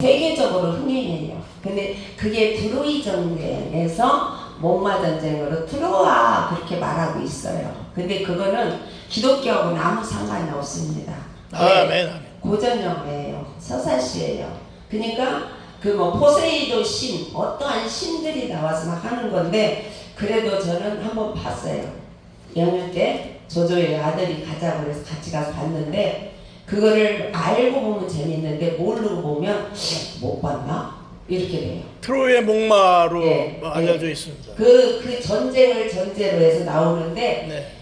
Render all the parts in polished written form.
세계적으로 흥행해요. 근데 그게 트로이 전쟁에서 목마 전쟁으로 트로아 그렇게 말하고 있어요. 근데 그거는 기독교하고는 아무 상관이 없습니다. 아멘. 고전 영화예요. 서사시예요. 그러니까 그 뭐 포세이돈 신, 어떠한 신들이 나와서 막 하는 건데, 그래도 저는 한번 봤어요. 연휴 때 조조의 아들이 가자고 그래서 같이 가서 봤는데, 그거를 알고 보면 재밌는데 모르고 보면 못 봤나? 이렇게 돼요. 트로이의 목마로 네, 알려져 네. 있습니다. 그 전쟁을 전제로 해서 나오는데, 네.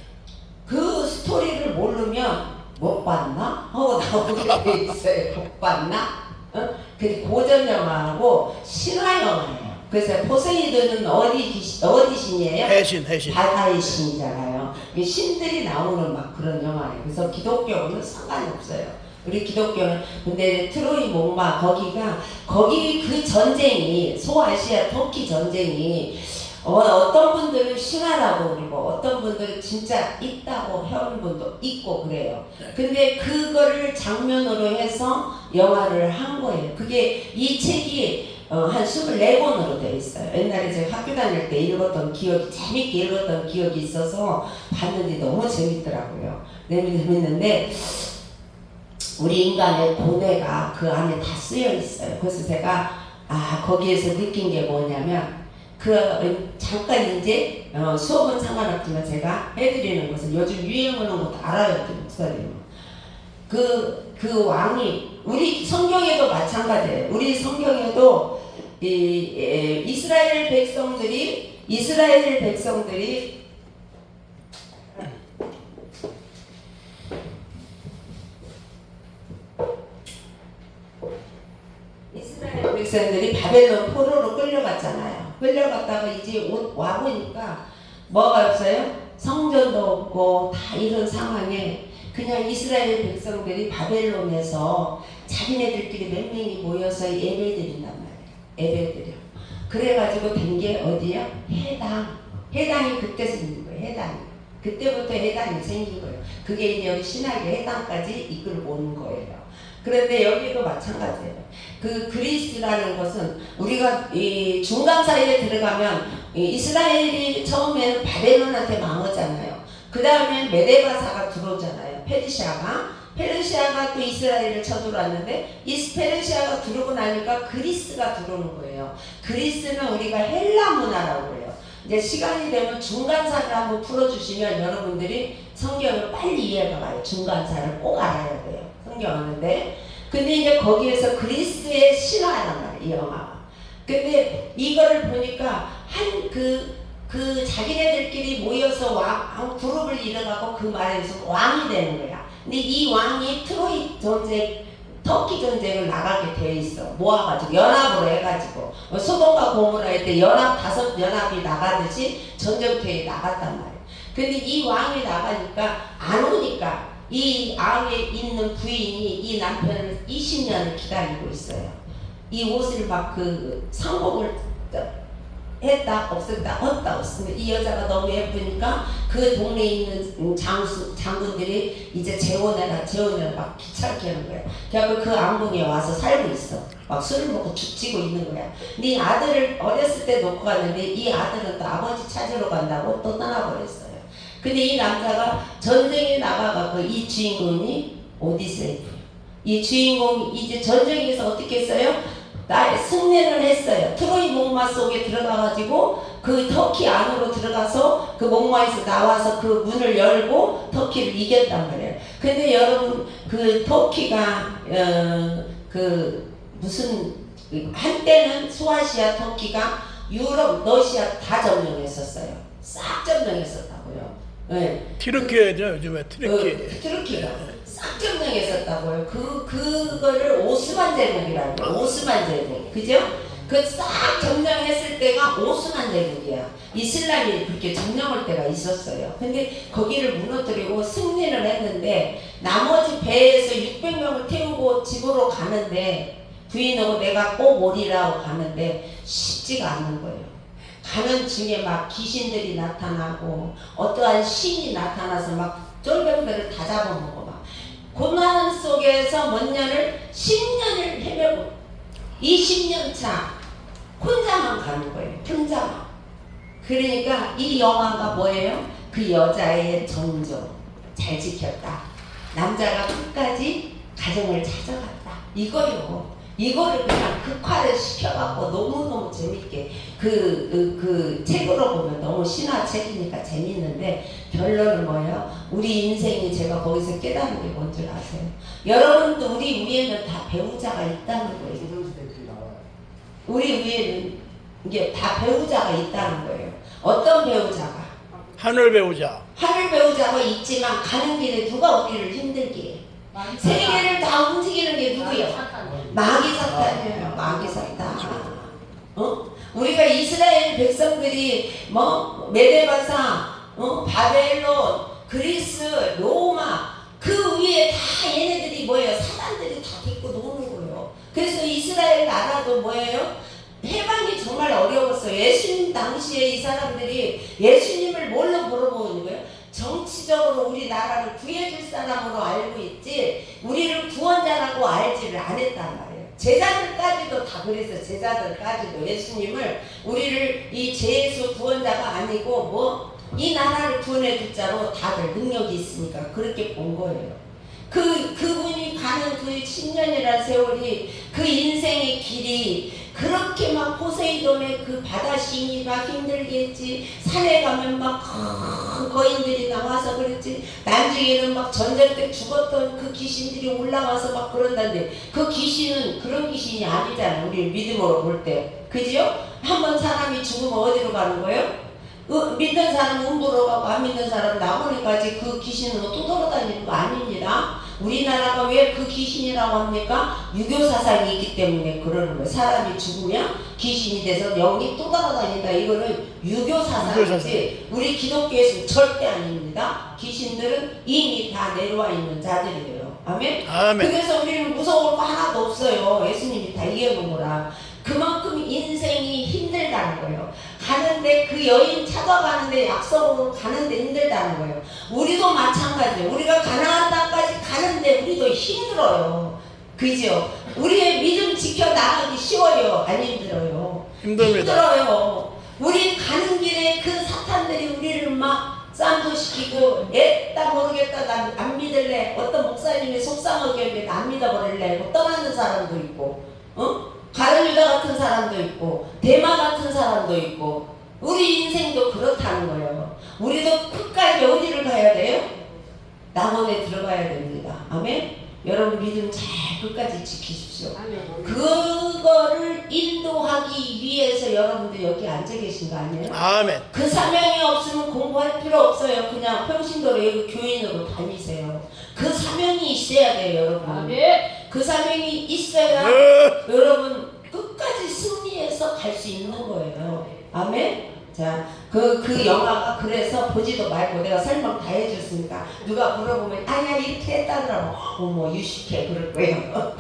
그 스토리를 모르면 못 봤나? 하고 나오게 돼 있어요. 못 봤나? 어? 그 고전 영화하고 신화 영화예요. 그래서 포세이돈은 어디 신이에요? 해신. 바다의 신이잖아요. 신들이 나오는 막 그런 영화예요. 그래서 기독교는 상관이 없어요. 우리 기독교는 근데 트로이 목마 거기 그 전쟁이 소아시아 터키 전쟁이 어떤 분들은 신화라고 그러고 어떤 분들은 진짜 있다고 해오는 분도 있고 그래요. 근데 그거를 장면으로 해서 영화를 한 거예요. 그게 이 책이 한 24권으로 되어 있어요. 옛날에 제가 학교 다닐 때 재밌게 읽었던 기억이 있어서 봤는데 너무 재밌더라고요. 재밌는데 우리 인간의 고뇌가 그 안에 다 쓰여 있어요. 그래서 제가 거기에서 느낀 게 뭐냐면 잠깐 이제 수업은 상관없지만 제가 해드리는 것은 요즘 유행하는 것도 알아요. 목사님. 그 왕이 우리 성경에도 마찬가지예요. 우리 성경에도 이스라엘 백성들이 이스라엘 백성들이 바벨론 포로로 끌려갔잖아요. 끌려갔다가 이제 와보니까 뭐가 없어요? 성전도 없고 다 이런 상황에 그냥 이스라엘 백성들이 바벨론에서 자기네들끼리 몇 명이 모여서 예배드린단 말이에요. 예배드려. 그래가지고 된 게 어디야? 해당이 그때 생긴 거예요. 해당이. 그때부터 해당이 생긴 거예요. 그게 이제 여기 신학의 해당까지 이끌고 오는 거예요. 그런데 여기도 마찬가지예요. 그 그리스라는 것은 우리가 이 중간 사이에 들어가면 이스라엘이 처음에는 바벨론한테 망하잖아요. 그 다음에 메데바사가 들어오잖아요. 페르시아가 또 이스라엘을 쳐들어왔는데 이 페르시아가 들어오고 나니까 그리스가 들어오는 거예요. 그리스는 우리가 헬라 문화라고 그래요. 이제 시간이 되면 중간사를 한번 풀어주시면 여러분들이 성경을 빨리 이해가 가요. 중간사를 꼭 알아야 돼요. 성경 하는데. 근데 이제 거기에서 그리스의 신화란 말이에요. 이 영화가. 근데 이거를 보니까 그 자기네들끼리 모여서 그룹을 이뤄가고 그 말에서 왕이 되는 거야. 근데 이 왕이 트로이 전쟁, 터키 전쟁을 나가게 돼 있어. 모아가지고 연합으로 해가지고 소돔과 고모라 할 때 다섯 연합이 나가듯이 전쟁터에 나갔단 말이야. 근데 이 왕이 나가니까 안 오니까 이 안에 있는 부인이 이 남편을 20년을 기다리고 있어요. 이 옷을 막 상복을 했다 없으면 이 여자가 너무 예쁘니까 그 동네에 있는 장군들이 이제 재혼해라 막 귀찮게 하는 거야. 그래서 그 안궁에 와서 살고 있어. 막 술을 먹고 죽지고 있는 거야. 네 아들을 어렸을 때 놓고 갔는데 이 아들은 또 아버지 찾으러 간다고 또 떠나버렸어요. 근데 이 남자가 전쟁에 나가가고 이 주인공이 오디세이프. 이 주인공이 이제 전쟁에서 어떻게 했어요? 승리를 했어요. 트로이 목마 속에 들어가가지고 그 터키 안으로 들어가서 그 목마에서 나와서 그 문을 열고 터키를 이겼단 말이에요. 근데 여러분 그 터키가 한때는 소아시아 터키가 유럽, 러시아 다 점령했었어요. 싹 점령했었다고요. 네. 튀르키예죠. 요즘에 튀르키가 싹 점령했었다고요. 그거를 오스만 제국이라고 해요. 오스만 제국. 그죠? 그 싹 점령했을 때가 오스만 제국이야. 이슬람이 그렇게 점령할 때가 있었어요. 근데 거기를 무너뜨리고 승리를 했는데 나머지 배에서 600명을 태우고 집으로 가는데 부인하고 내가 꼭 오리라고 가는데 쉽지가 않는 거예요. 가는 중에 막 귀신들이 나타나고 어떠한 신이 나타나서 막 쫄병들을 다 잡아먹고 막 고난 속에서 몇 년을 10년을 헤매고 20년 차 혼자만 가는 거예요. 혼자만. 그러니까 이 영화가 뭐예요? 그 여자의 정정 잘 지켰다. 남자가 끝까지 가정을 찾아갔다. 이거요. 이거를 그냥 극화를 시켜갖고 너무너무 재밌게 그 책으로 보면 너무 신화책이니까 재밌는데 결론은 뭐예요? 우리 인생이 제가 거기서 깨달은 게 뭔 줄 아세요? 여러분도 우리 위에는 다 배우자가 있다는 거예요. 우리 위에는 이게 다 배우자가 있다는 거예요. 어떤 배우자가? 하늘 배우자. 하늘 배우자가 있지만 가는 길에 누가 우리를 힘들게 해? 세계를 다 움직이는 게 누구예요? 마귀 사탄이에요. 마귀 사탄. 우리가 이스라엘 백성들이 뭐 메데바사, 바벨론, 그리스, 로마 그 위에 다 얘네들이 뭐예요? 사단들이 다 데리고 노는 거예요. 그래서 이스라엘 나라도 뭐예요? 해방이 정말 어려웠어요. 예수님 당시에 이 사람들이 예수님을 뭘로 물어보는 거예요? 정치적으로 우리나라를 구해줄 사람으로 알고 있지 우리를 구원자라고 알지를 않았단 말이에요. 제자들까지도 다 그랬어요. 제자들까지도 예수님을 우리를 이 죄에서 구원자가 아니고 뭐 이 나라를 구원해줄 자로 다들 능력이 있으니까 그렇게 본 거예요. 그분이 가는 그 10년이라는 세월이 그 인생의 길이 그렇게 막 포세이돈의 그 바다 시니가 힘들게 했지. 산에 가면 막 큰 거인들이 나와서 그랬지. 나중에는 막 전쟁 때 죽었던 그 귀신들이 올라와서 막 그런다는데 그 귀신은 그런 귀신이 아니잖아요. 우리 믿음으로 볼 때. 그지요? 한번 사람이 죽으면 어디로 가는 거예요? 믿는 사람은 음부로 가고 안 믿는 사람은 낙원에까지. 그 귀신은 또 돌아다니는 거 아닙니다. 우리나라가 왜 그 귀신이라고 합니까? 유교 사상이 있기 때문에 그러는 거예요. 사람이 죽으면 귀신이 돼서 영이 또 돌아다닌다. 이거는 유교 사상이지 우리 기독교에서는 절대 아닙니다. 귀신들은 이미 다 내려와 있는 자들이에요. 아멘? 아멘. 그래서 우리는 무서울 거 하나도 없어요. 예수님이 다 이겨놓은 거라. 그만큼 인생이 힘들다는 거예요. 가는데 그 여인 찾아가는데 약속으로 가는데 힘들다는 거예요. 우리도 마찬가지예요. 우리가 가나안 땅까지 가는데 우리도 힘들어요. 그죠? 우리의 믿음 지켜 나가기 쉬워요? 안 힘들어요? 힘듭니다. 힘들어요. 우리 가는 길에 그 사탄들이 우리를 막 쌈도시키고 나 모르겠다 나 안 믿을래. 어떤 목사님이 속상하게 하면 안 믿어버릴래. 뭐 떠나는 사람도 있고 가룟 유다 같은 사람도 있고 대마 같은 사람도 있고 우리 인생도 그렇다는 거예요. 우리도 끝까지 어디를 가야 돼요? 낙원에 들어가야 됩니다. 아멘? 여러분 믿음 잘 끝까지 지키십시오. 그거를 인도하기 위해서 여러분들 여기 앉아 계신 거 아니에요? 아멘. 그 사명이 없으면 공부할 필요 없어요. 그냥 평신도로 여기 교인으로 다니세요. 그 사명이 있어야 돼요, 여러분. 아멘. 그 사명이 있어야 여러분 끝까지 승리해서 갈 수 있는 거예요. 아멘? 자, 그 영화가 그래서 보지도 말고 내가 설명 다 해줬으니까 누가 물어보면 아니야 이렇게 했다더라고. 어머 유식해 그럴 거예요.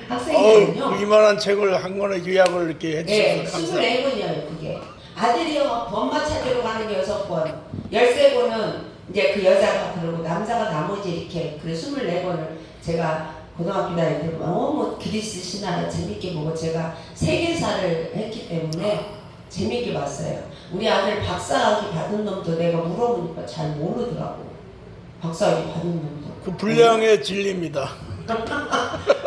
학생이거든요. 이만한 책을 한 권의 요약을 이렇게 네, 해주셔서 감사합니다. 24권이에요 그게. 아들이요 엄마 찾으러 가는 게 6권, 13권은 이제 그 여자가 그러고 남자가 나머지 이렇게 그래 24권을 제가 고등학교 다닐 때 너무 그리스 신화를 재밌게 보고 제가 세계사를 했기 때문에 재밌게 봤어요. 우리 아들 박사학위 받은 놈도 내가 물어보니까 잘 모르더라고. 박사학위 받은 놈도. 그 분량의 진리입니다.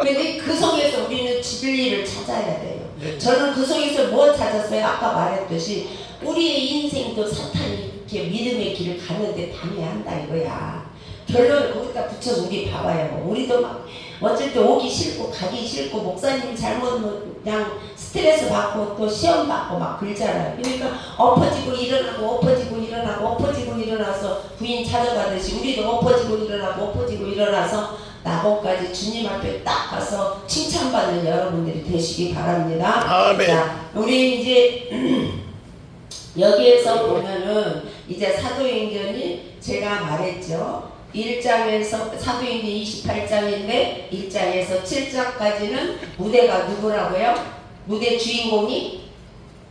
근데 그 속에서 우리는 진리를 찾아야 돼요. 네. 저는 그 속에서 뭘 찾았어요? 아까 말했듯이 우리의 인생도 사탄이 이렇게 믿음의 길을 가는데 방해한다 이거야. 결론을 거기다 붙여서 우리 봐봐요. 우리도 막 어쩔 때 오기 싫고 가기 싫고 목사님 잘못 그냥 스트레스 받고 또 시험 받고 막 그러잖아요. 그러니까 엎어지고 일어나고 엎어지고 일어나고 엎어지고 일어나서 부인 찾아가듯이 우리도 엎어지고 일어나고 엎어지고 일어나서 낙원까지 주님 앞에 딱 가서 칭찬받는 여러분들이 되시기 바랍니다. 아멘. 자, 우리 이제 여기에서 보면은 이제 사도행전이 제가 말했죠. 1장에서 사도행전 28장인데 1장에서 7장까지는 무대가 누구라고요? 무대 주인공이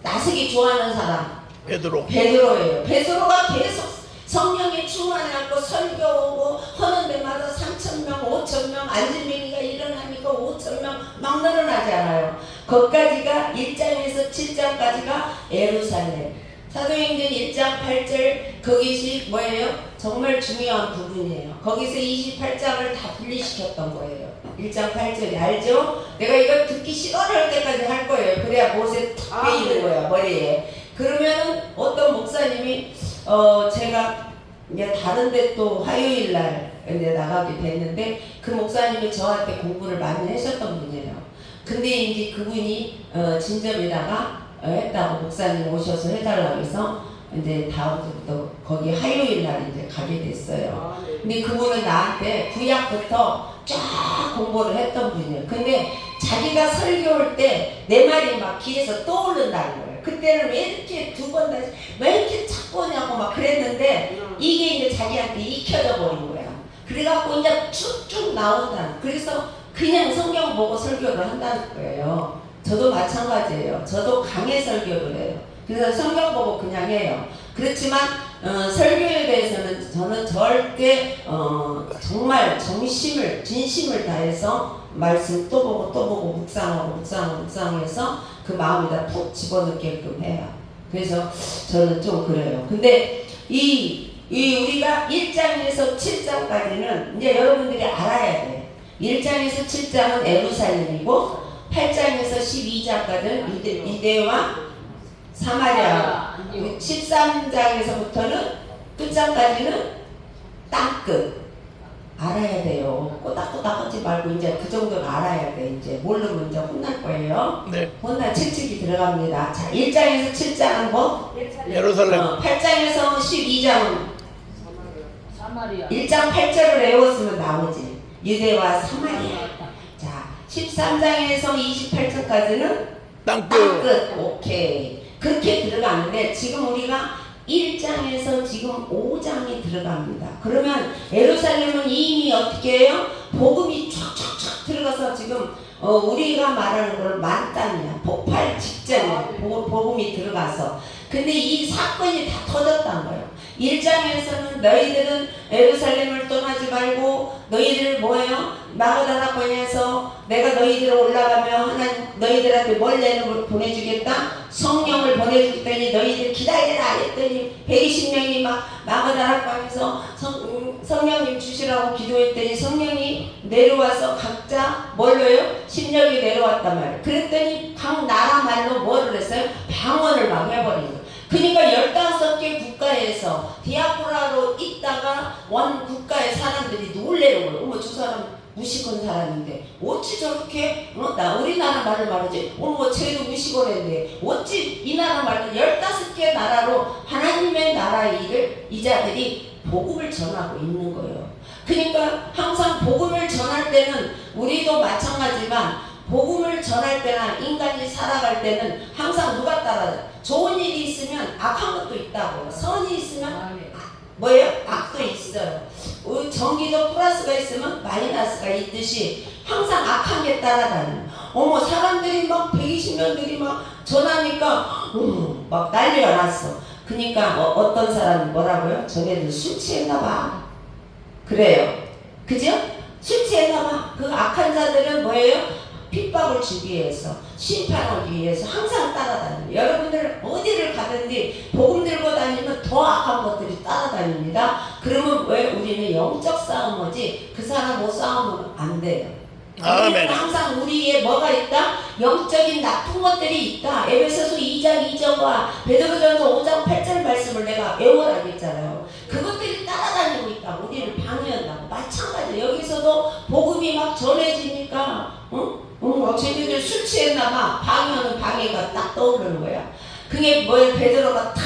나서기 좋아하는 사람 베드로. 베드로예요. 베드로가 계속 성령이 충만해갖고 설교오고 하는 데마다 3,000명, 5,000명, 안진뱅이가 일어나니까 5,000명 막 늘어나잖아요. 거기까지가 1장에서 7장까지가 예루살렘. 사도행전 1장 8절 거기시 뭐예요? 정말 중요한 부분이에요. 거기서 28장을 다 분리시켰던 거예요. 1장 8절이 알죠? 내가 이거 듣기 싫어할 때까지 할 거예요. 그래야 못에 탁 베이는 거야 머리에. 그러면은 어떤 목사님이 제가 이제 다른데 또 화요일 날 이제 나가게 됐는데 그 목사님이 저한테 공부를 많이 하셨던 분이에요. 근데 이제 그분이 진점에다가 했다고 목사님 오셔서 해달라고 해서 이제 다음 주부터 거기 화요일 날 이제 가게 됐어요. 근데 그분은 나한테 구약부터 쫙 공부를 했던 분이에요. 근데 자기가 설교할 때 내 말이 막 귀에서 떠오른다는 거예요. 그때는 왜 이렇게 두 번 다시 왜 이렇게 자꾸 오냐고 막 그랬는데 이게 이제 자기한테 익혀져 버린 거야. 그래갖고 이제 쭉쭉 나온다. 그래서 그냥 성경 보고 설교를 한다는 거예요. 저도 마찬가지예요. 저도 강의 설교를 해요. 그래서 성경 보고 그냥 해요. 그렇지만 설교에 대해서는 저는 절대 정말 정심을 진심을 다해서 말씀 또 보고 묵상해서 그 마음에다 푹 집어넣게끔 해요. 그래서 저는 좀 그래요. 근데 이 우리가 1장에서 7장까지는 이제 여러분들이 알아야 돼. 1장에서 7장은 예루살렘이고 8장에서 12장까지는 유대와 사마리아, 13장에서부터는 끝장까지는 땅끝. 알아야 돼요. 꼬닥꼬닥 하지 말고 이제 그 정도는 알아야 돼. 이제 모르면 이제 혼날 거예요. 네. 혼날 채찍이 들어갑니다. 자, 1장에서 7장은 뭐? 예루살렘. 8장에서 12장은 사마리아. 1장 8절을 외웠으면 나오지. 유대와 사마리아. 자, 13장에서 28절까지는 땅끝. 땅끝. 오케이. 그렇게 들어가는데 지금 우리가 1장에서 지금 5장이 들어갑니다. 그러면 예루살렘은 이미 어떻게 해요? 복음이 촥촥촥 들어가서 지금 우리가 말하는 걸 만땅이야. 폭발 직전이야. 복음이 들어가서. 근데 이 사건이 다 터졌단 거예요. 1장에서는 너희들은 예루살렘을 떠나지 말고 너희들 뭐예요? 마가다나권에서 내가 너희들 올라가면 하나님 너희들한테 뭘 보내주겠다? 성령을 보내주겠더니 너희들 기다리라 했더니 120명이 막 마가다나권에서 성령님 주시라고 기도했더니 성령이 내려와서 각자 뭘로요? 심령이 내려왔단 말이에요. 그랬더니 각 나라 말로 뭐를 했어요? 방언을 막 해버린 거예요. 그러니까 15개 국가에서 디아포라로 있다가 원 국가의 사람들이 놀래는 거예요. 어머 저 사람 무식한 사람인데 어찌 저렇게 나 우리나라 말을 말하지 어머 쟤도 무식한인데 어찌 이 나라 말을 15개 나라로 하나님의 나라의 일을 이 자들이 복음을 전하고 있는 거예요. 그러니까 항상 복음을 전할 때는 우리도 마찬가지지만 복음을 전할 때나 인간이 살아갈 때는 항상 누가 따라요? 좋은 일이 있으면 악한 것도 있다고요. 선이 있으면 뭐예요? 악도 있어요. 전기도 플러스가 있으면 마이너스가 있듯이 항상 악한 게 따라다녀요. 어머 사람들이 막 120명들이 막 전하니까 막 난리가 났어. 그러니까 어떤 사람이 뭐라고요? 저네들 술 취했나봐. 그래요. 그죠? 술 취했나봐. 그 악한 자들은 뭐예요? 핍박을 주기 위해서 심판하기 위해서 항상 따라다녀요. 여러분들 어디를 가든지 복음 들고 다니면 더 악한 것들이 따라다닙니다. 그러면 왜 우리는 영적 싸움이지 그 사람 못 싸우면 안 돼요. 우리는 항상 우리에 뭐가 있다? 영적인 나쁜 것들이 있다. 에베소서 2장 2절과 베드로전서 5장 8절 말씀을 내가 외우라고 했잖아요. 그것들이 따라다니고 있다. 우리를 방해한다고. 마찬가지 여기서도 복음이 막 전해지니까 쟤네들 술 취했나봐. 방해하는 방해가 딱 떠오르는 거야. 그게 뭐야? 베드로가 탁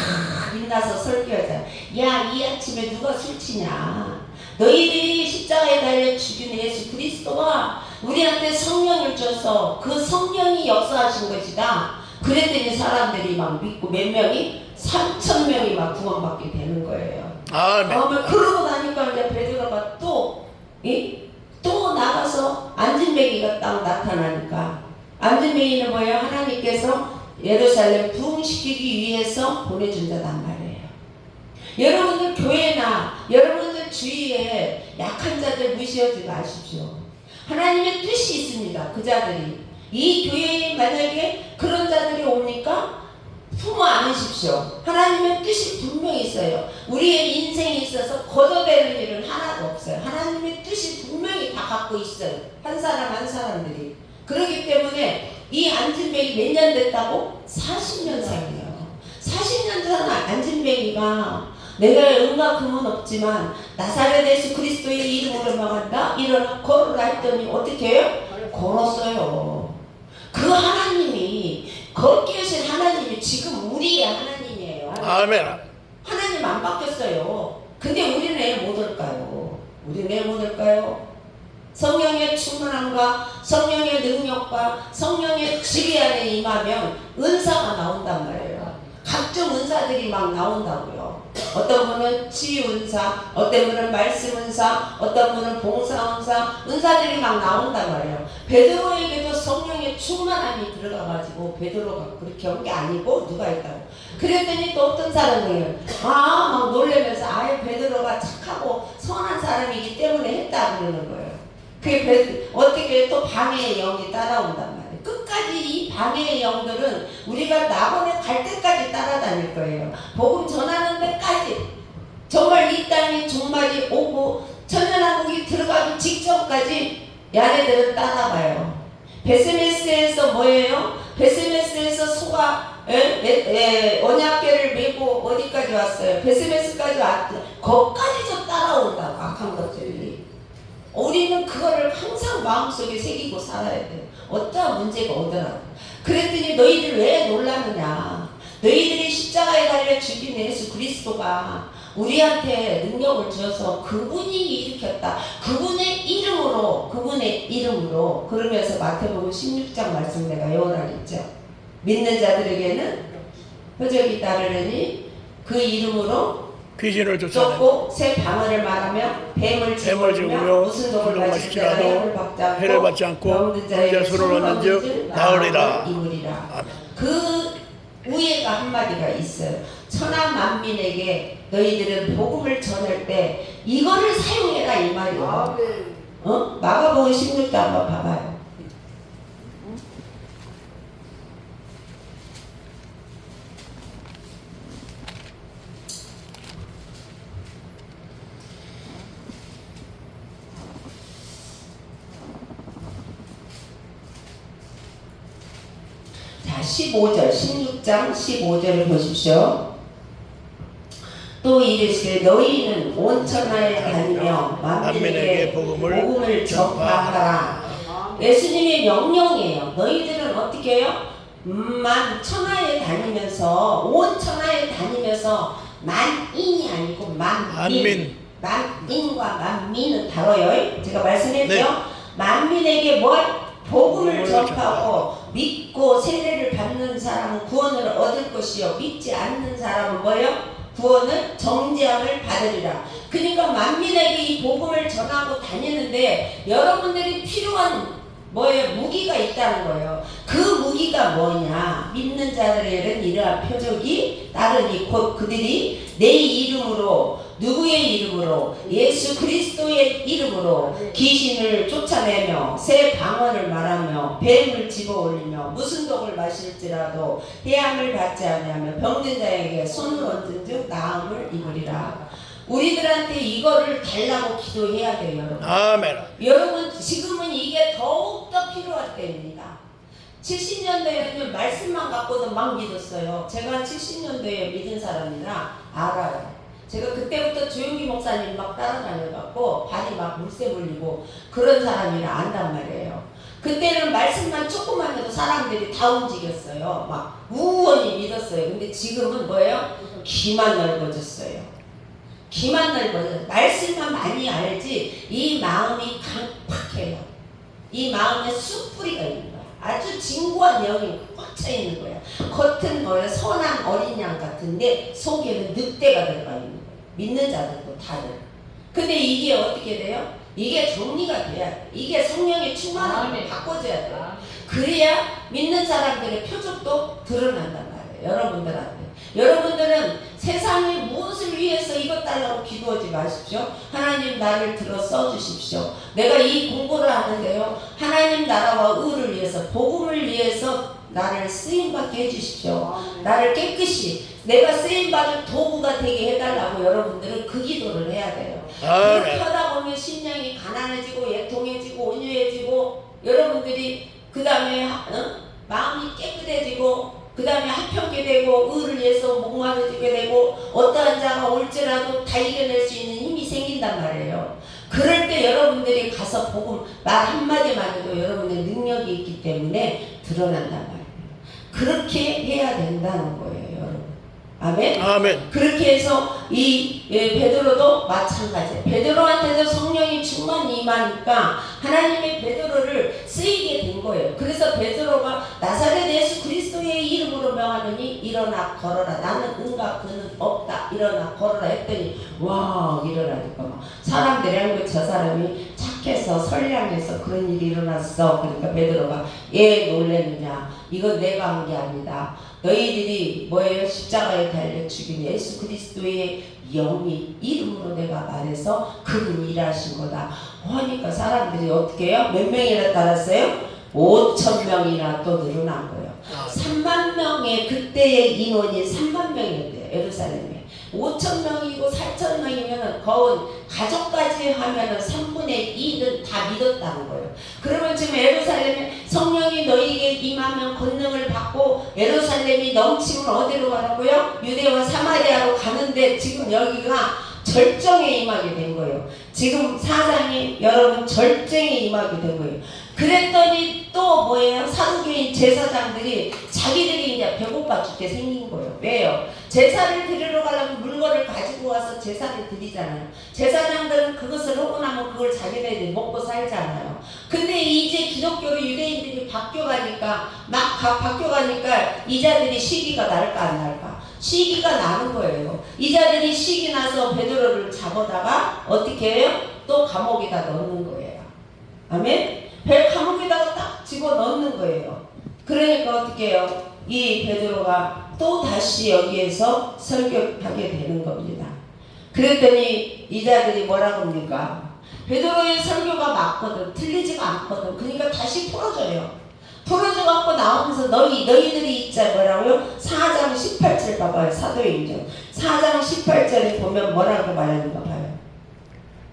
빛나서 설교하잖아. 야, 이 아침에 누가 술 취냐? 너희들이 십자가에 달려 죽인 예수 그리스도가 우리한테 성령을 줘서 그 성령이 역사하신 것이다. 그랬더니 사람들이 막 믿고 몇 명이 3,000명이 막 구원받게 되는 거예요. 아멘. 그러고 나니까 이제 베드로가 또 나가서 안진뱅이가 딱 나타나니까 안진뱅이는 뭐예요? 하나님께서 예루살렘 부흥시키기 위해서 보내준 자단 말이에요. 여러분들 교회나 여러분들 주위에 약한 자들 무시하지 마십시오. 하나님의 뜻이 있습니다. 그 자들이 이 교회에 만약에 그런 자들이 옵니까? 소모 않으십시오. 하나님의 뜻이 분명히 있어요. 우리의 인생에 있어서 거둬되는 일은 하나도 없어요. 하나님의 뜻이 분명히 다 갖고 있어요. 한 사람 한 사람들이. 그렇기 때문에 이 안진뱅이 몇 년 됐다고? 40년생이에요. 40년 전 안진뱅이가 내가 은과 금은 없지만 나사렛 예수 그리스도의 이름으로 막한다 일어나 걸으라 했더니 어떻게 해요? 걸었어요. 그 하나님이 걷게 하신 하나님이 지금 우리의 하나님이에요. 아멘. 하나님 안 바뀌었어요. 근데 우리는 왜 못 올까요? 우리는 왜 못 올까요? 성령의 충만함과 성령의 능력과 성령의 지배 안에 임하면 은사가 나온단 말이에요. 각종 은사들이 막 나온다고요. 어떤 분은 치유 은사, 어떤 분은 말씀 은사, 어떤 분은 봉사 은사, 은사들이 막 나온단 말이에요. 베드로에게도 성령의 충만함이 들어가가지고 베드로가 그렇게 한 게 아니고 누가 있다고. 그랬더니 또 어떤 사람이 막 놀라면서 아예 베드로가 착하고 선한 사람이기 때문에 했다 그러는 거예요. 그게 어떻게 또 방해의 영이 따라온단 말이에요. 끝까지 이 방해의 영들은 우리가 낙원에 갈 때까지 따라다닐 거예요. 복음 전하는 데까지. 정말 이 땅이 종말이 오고 천년왕국이 들어가기 직전까지 야네들은 따라가요. 베스메스에서 뭐예요? 베스메스에서 소가 언약궤를 메고 어디까지 왔어요? 베스메스까지 왔죠. 거기까지도 따라온다고 악한 것들이. 우리는 그거를 항상 마음속에 새기고 살아야 돼요. 어떠한 문제가 오더라도. 그랬더니 너희들 왜 놀라느냐. 너희들이 십자가에 달려 죽인 예수 그리스도가 우리한테 능력을 주어서 그분이 일으켰다. 그분의 이름으로 그러면서 마태복음 16장 말씀 내가 외워라 했죠. 믿는 자들에게는 표적이 따르려니 그 이름으로 귀신을 쫓아내고 쫓고 새 방언을 말하며 뱀을 집으며 무슨 독을 마실지라도 해를 받지 않고 병든 자에게 손을 얻는즉 나으리라. 아멘. 그 우예가 한마디가 있어요. 천하 만민에게 너희들은 복음을 전할 때 이거를 사용해라 이 말이에요. 마가복음 16장 한번 봐봐요. 자, 15절, 16장 15절을 보십시오. 또 이르시되 너희는 온 천하에 다니며 만민에게 복음을 전파하라. 예수님의 명령이에요. 너희들은 어떻게 해요? 천하에 다니면서 온 천하에 다니면서 만인이 아니고 만민. 만인과 만민은 다뤄요. 제가 말씀했죠. 네. 만민에게 뭘? 복음을 전파하고 믿고 세례를 받는 사람은 구원을 얻을 것이요 믿지 않는 사람은 뭐예요? 구원을 정죄함을 받으리라. 그러니까 만민에게 이 복음을 전하고 다니는데 여러분들이 필요한 뭐예요? 무기가 있다는 거예요. 그 무기가 뭐냐? 믿는 자들에게는 이러한 표적이 따르니 곧 그들이 내 이름으로 누구의 이름으로? 예수 그리스도의 이름으로 귀신을 쫓아내며 새 방언을 말하며 뱀을 집어올리며 무슨 독을 마실지라도 해함을 받지 아니하며 병든 자에게 손을 얹은즉 나음을 입으리라. 우리들한테 이거를 달라고 기도해야 돼요, 여러분. 아멘. 여러분 지금은 이게 더욱더 필요할 때입니다. 70년대에는 말씀만 갖고도 막 믿었어요. 제가 70년대에 믿은 사람이라 알아요. 제가 그때부터 조용기 목사님 막 따라다녀갖고 발이 막 물새 물리고 그런 사람이라 안단 말이에요. 그때는 말씀만 조금만 해도 사람들이 다 움직였어요. 막 우원히 믿었어요. 근데 지금은 뭐예요? 귀만 넓어졌어요. 귀만 넓어졌어요. 말씀만 많이 알지 이 마음이 강팍해요. 이 마음에 숯뿌리가 있는 거야. 아주 진고한 영이 꽉 차 있는 거야. 겉은 뭐예요? 선한 어린 양 같은데 속에는 늑대가 들어가 있는 거야. 믿는 자들도 다들. 근데 이게 어떻게 돼요? 이게 정리가 돼야 돼. 이게 성령의 충만함을 바꿔줘야 돼. 그래야 믿는 사람들의 표적도 드러난단 말이에요. 여러분들한테. 여러분들은 세상에 무엇을 위해서 이것 달라고 기도하지 마십시오. 하나님 나를 들어 써주십시오. 내가 이 공부를 하는데요, 하나님 나라와 의를 위해서, 복음을 위해서 나를 쓰임받게 해주십시오. 나를 깨끗이 내가 쓰임받을 도구가 되게 해달라고 여러분들은 그 기도를 해야 돼요. 그렇게 하다 보면 심령이 가난해지고 애통해지고 온유해지고, 여러분들이 그 다음에 마음이 깨끗해지고, 그 다음에 합평게 되고, 의를 위해서 목마르게 되고, 어떠한 자가 올지라도 다 이겨낼 수 있는 힘이 생긴단 말이에요. 그럴 때 여러분들이 가서 복음 말 한마디만 해도 여러분의 능력이 있기 때문에 드러난단 말이에요. 그렇게 해야 된다는 거예요, 여러분. 아멘? 아멘. 그렇게 해서 이 베드로도 마찬가지예요. 베드로한테도 성령이 충만히 임하니까 하나님의 베드로를 쓰이게 된 거예요. 그래서 베드로가 나사렛 예수 그리스도의 이름으로 명하노니 일어나 걸어라. 나는 은과 그는 없다. 일어나 걸어라 했더니 와, 일어나니까 막 사람들이 한 거 저 사람이 착해서 선량해서 그런 일이 일어났어. 그러니까 베드로가 예 놀랬느냐, 이건 내가 한 게 아니다. 너희들이 뭐예요? 십자가에 달려 죽인 예수 그리스도의 영이 이름으로 내가 말해서 그분이 일하신 거다 하니까 사람들이 어떻게 해요? 몇 명이나 따랐어요? 5,000명이나 또 늘어난 거예요. 3만 명의 그때의 인원이 3만 명이었대요. 예루살렘에 5,000명이고 4,000명이면 거운 가족까지 하면은 3분의 2는 다 믿었다는 거예요. 그러면 지금 예루살렘에 성령이 너희에게 임하면 권능을 받고 예루살렘이 넘치면 어디로 가라고요? 유대와 사마리아로 가는데 지금 여기가 절정에 임하게 된 거예요. 지금 사장이 여러분 절정에 임하게 된 거예요. 그랬더니 또 뭐예요? 사두개인 제사장들이 자기들이 이제 배고파 죽게 생긴 거예요. 왜요? 제사를 드리러 가려면 물건을 가지고 와서 제사를 드리잖아요. 제사장들은 그것을 하고 나면 그걸 자기네들이 먹고 살잖아요. 근데 이제 기독교로 유대인들이 바뀌어가니까 이자들이 시기가 날까 안 날까? 시기가 나는 거예요. 이자들이 시기 나서 베드로를 잡아다가 어떻게 해요? 또 감옥에다 넣는 거예요. 아멘? 감옥에다가 딱 집어넣는 거예요. 그러니까 어떻게 해요? 이 베드로가 또 다시 여기에서 설교하게 되는 겁니다. 그랬더니 이자들이 뭐라고 합니까? 베드로의 설교가 맞거든, 틀리지가 않거든. 그러니까 다시 풀어줘요. 풀어줘갖고 나오면서 너희들이 있자 뭐라고요? 4장 18절 봐봐요. 사도행전 4장 18절에 보면 뭐라고 말하는가 봐요.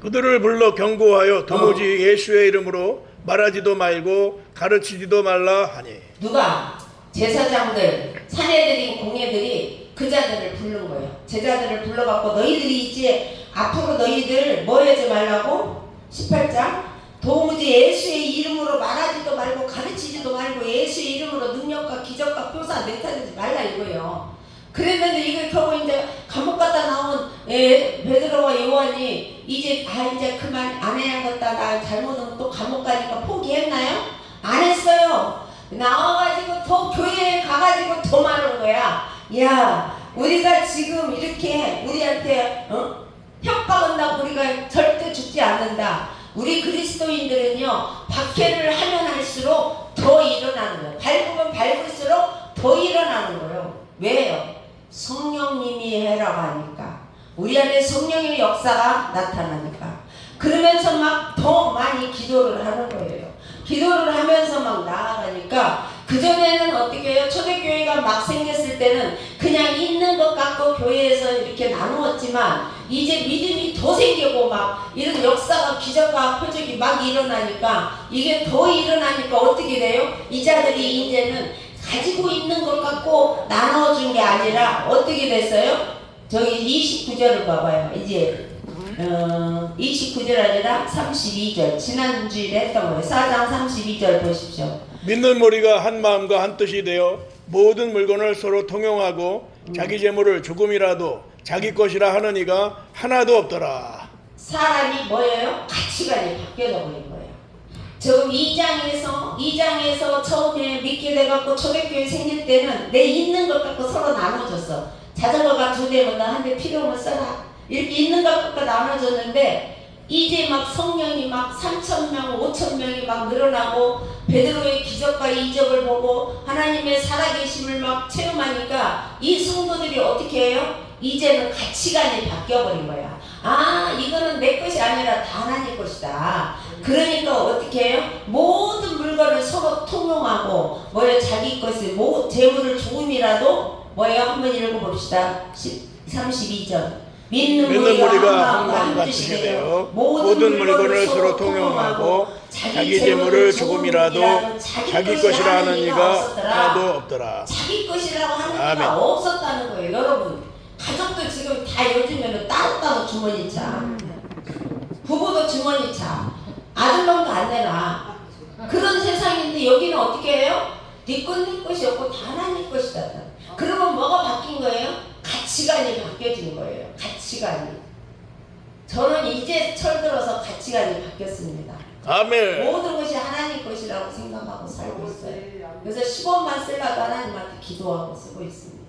그들을 불러 경고하여 도무지 예수의 이름으로 말하지도 말고 가르치지도 말라 하니. 누가? 제사장들, 사내들인 공예들이 그 자들을 부른 거예요. 제자들을 불러갖고 너희들이 이제 앞으로 너희들 뭐 하지 말라고? 18장 도무지 예수의 이름으로 말하지도 말고 가르치지도 말고 예수의 이름으로 능력과 기적과 표사 나타내지 말라 이거예요. 그랬는데 이걸 켜고 이제 감옥 갔다 나온 베드로와 요한이 이제 그만 안 해야겠다, 나 잘못하면 또 감옥 가니까 포기했나요? 안 했어요. 나와가지고 더 교회에 가가지고 더 말한 거야. 야, 우리가 지금 이렇게 우리한테 협박한다고 우리가 절대 죽지 않는다. 우리 그리스도인들은요, 박해를 하면 할수록 더 일어나는 거예요. 밟으면 밟을수록 더 일어나는 거예요. 왜요? 성령님이 해라고 하니까. 우리 안에 성령의 역사가 나타나니까. 그러면서 막 더 많이 기도를 하는 거예요. 기도를 하면서 막 나아가니까, 그전에는 어떻게 해요? 초대교회가 막 생겼을 때는 그냥 있는 것 같고 교회에서 이렇게 나누었지만, 이제 믿음이 더 생기고 막 이런 역사가 기적과 표적이 막 일어나니까, 이게 더 일어나니까 어떻게 돼요? 이 자들이 이제는 가지고 있는 것 갖고 나눠준 게 아니라 어떻게 됐어요? 저기 29절을 봐봐요. 이제 29절 아니라 32절, 지난주에 했던 거예요. 4장 32절 보십시오. 믿는 무리가 한 마음과 한 뜻이 되어 모든 물건을 서로 통용하고 자기 재물을 조금이라도 자기 것이라 하는 이가 하나도 없더라. 사람이 뭐예요? 가치관이 바뀌어져 버린 거예요. 지금 2장에서 처음에 믿게 돼갖고 초대교회 생길 때는 내 있는 것 갖고 서로 나눠줬어. 자전거가 2대면 나 한 대 필요하면 써라. 이렇게 있는 것 갖고 나눠줬는데, 이제 막 성령이 막 3,000명, 5,000명이 막 늘어나고 베드로의 기적과 이적을 보고 하나님의 살아계심을 막 체험하니까 이 성도들이 어떻게 해요? 이제는 가치관이 바뀌어버린 거야. 아, 이거는 내 것이 아니라 다 하나님 것이다. 그러니까 어떻게 해요? 모든 물건을 서로 통용하고 뭐예요? 자기 것을 재물을 조금이라도 뭐예요? 한번 읽어봅시다. 32절. 믿는 무리가 한 마음과 한 뜻이 되어 모든 물건을 서로 통용하고 자기 재물을 조금이라도 자기 것이라 하는 이가 하나도 없더라. 자기 것이라고 하는 아멘. 이가 없었다는 거예요. 여러분, 가족도 지금 다 요즘에는 따로따로 주머니차, 부부도 주머니차, 아들놈도 안 내놔. 그런 세상인데 여기는 어떻게 해요? 네 것이 없고 다 하나님 것이다. 그러면 뭐가 바뀐 거예요? 가치관이 바뀌어진 거예요. 가치관이. 저는 이제 철들어서 가치관이 바뀌었습니다. 아멘. 모든 것이 하나님 것이라고 생각하고 살고 있어요. 그래서 10원만 쓰려고 하나님한테 기도하고 쓰고 있습니다.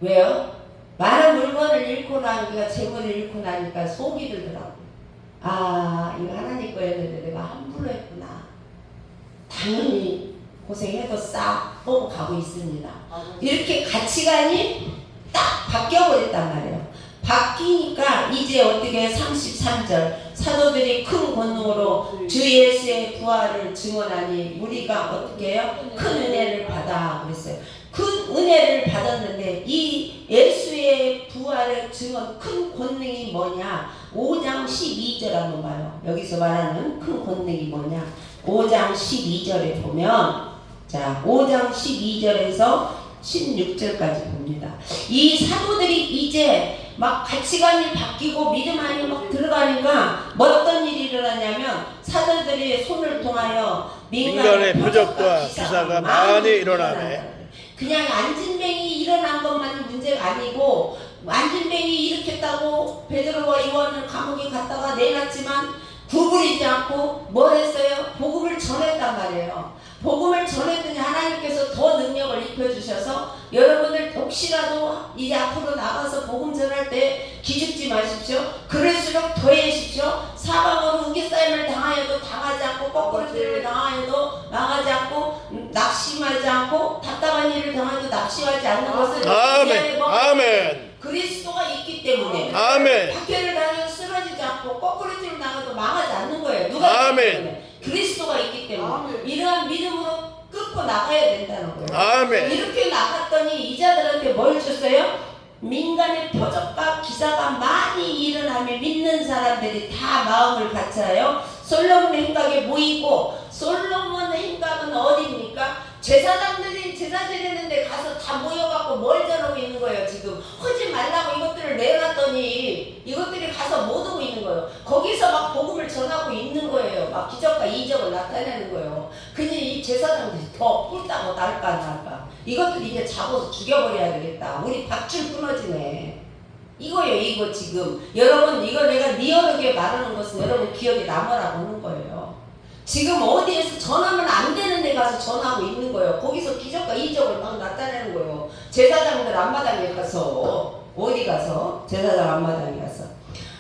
왜요? 많은 물건을 잃고 나니까, 재물을 잃고 나니까 속이 들더라고요. 아, 이거 하나님 거였는데 내가 함부로 했구나. 당연히 고생해도 싹 뽑고 가고 있습니다. 이렇게 가치관이 딱 바뀌어버렸단 말이에요. 바뀌니까 이제 어떻게 33절 사도들이 큰 권능으로 주 예수의 부활을 증언하니 우리가 어떻게 해요? 큰 은혜를 받아 그랬어요. 큰 은혜를 받았는데 이 예수의 부활의 증언 큰 권능이 뭐냐? 5장 12절 한번 봐요. 여기서 말하는 큰 권능이 뭐냐? 5장 12절에 보면 자 5장 12절에서 16절까지 봅니다. 이 사도들이 이제 막 가치관이 바뀌고 믿음 안에 막 들어가니까 어떤 일이 일어나냐면 사도들이 손을 통하여 민간의 표적과 기사가 많이 일어나네. 그냥 안진뱅이 일어난 것만이 문제가 아니고 안진뱅이 일으켰다고 베드로와 요한을 감옥에 갔다가 내놨지만 구부리지 않고 뭘 했어요? 복음을 전했단 말이에요. 복음을 전했더니 하나님께서 더 능력을 입혀주셔서 여러분들 혹시라도 이제 앞으로 나가서 복음 전할 때 기죽지 마십시오. 그럴수록 더해십시오. 사방으로 우기싸임을 당하여도 당하지 않고 거꾸로뜨림을 당하여도 망하지 않고 낙심하지 않고 답답한 일을 당하여도 낙심하지 않는 것은 아멘. 아멘. 그리스도가 있기 때문에 아멘. 박해를 당해도 쓰러지지 않고 거꾸로뜨림을 당해도 망하지 않는 거예요. 누가 있기 때문에? 그리스도가 있기 때문에 아멘. 이러한 믿음으로 끌고 나가야 된다는 거예요. 아멘. 이렇게 나갔더니 이자들한테 뭘 줬어요? 민간의 표적과 기사가 많이 일어나며 믿는 사람들이 다 마음을 같아요. 솔로몬 행각에 모이고 솔로몬 행각은 어디입니까? 제사장들이 제사 지내는데 가서 다 모여갖고 뭘 저러고 있는 거예요. 지금 하지 말라고 이것들을 내놨더니 이것들이 가서 못 오고 있는 거예요. 거기서 막 복음을 전하고 있는 거예요. 막 기적과 이적을 나타내는 거예요. 그니 이 제사장들이 더 꿀다고 날까 이것들이 이제 잡아서 죽여버려야 되겠다. 우리 밧줄 끊어지네. 이거예요. 이거 지금 여러분 이거 내가 리얼하게 말하는 것은 여러분 기억에 남으라고 하는 거예요. 지금 어디에서 전하면 안 되는 데 가서 전하고 있는 거예요. 거기서 기적과 이적을 막 나타내는 거예요. 제사장들 앞마당에 가서 어디 가서 제사장 앞마당에 가서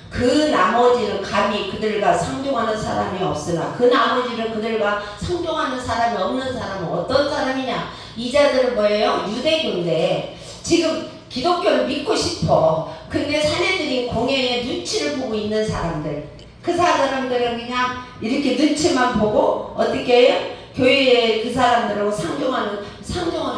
그 나머지는 감히 그들과 상종하는 사람이 없으나 그 나머지는 그들과 상종하는 사람이 없는 사람은 어떤 사람이냐? 이자들은 뭐예요? 유대교인데 지금 기독교를 믿고 싶어. 근데 사내들이 공예의 눈치를 보고 있는 사람들. 그 사람들은 그냥 이렇게 눈치만 보고 어떻게 해요? 교회에 그 사람들하고 상종은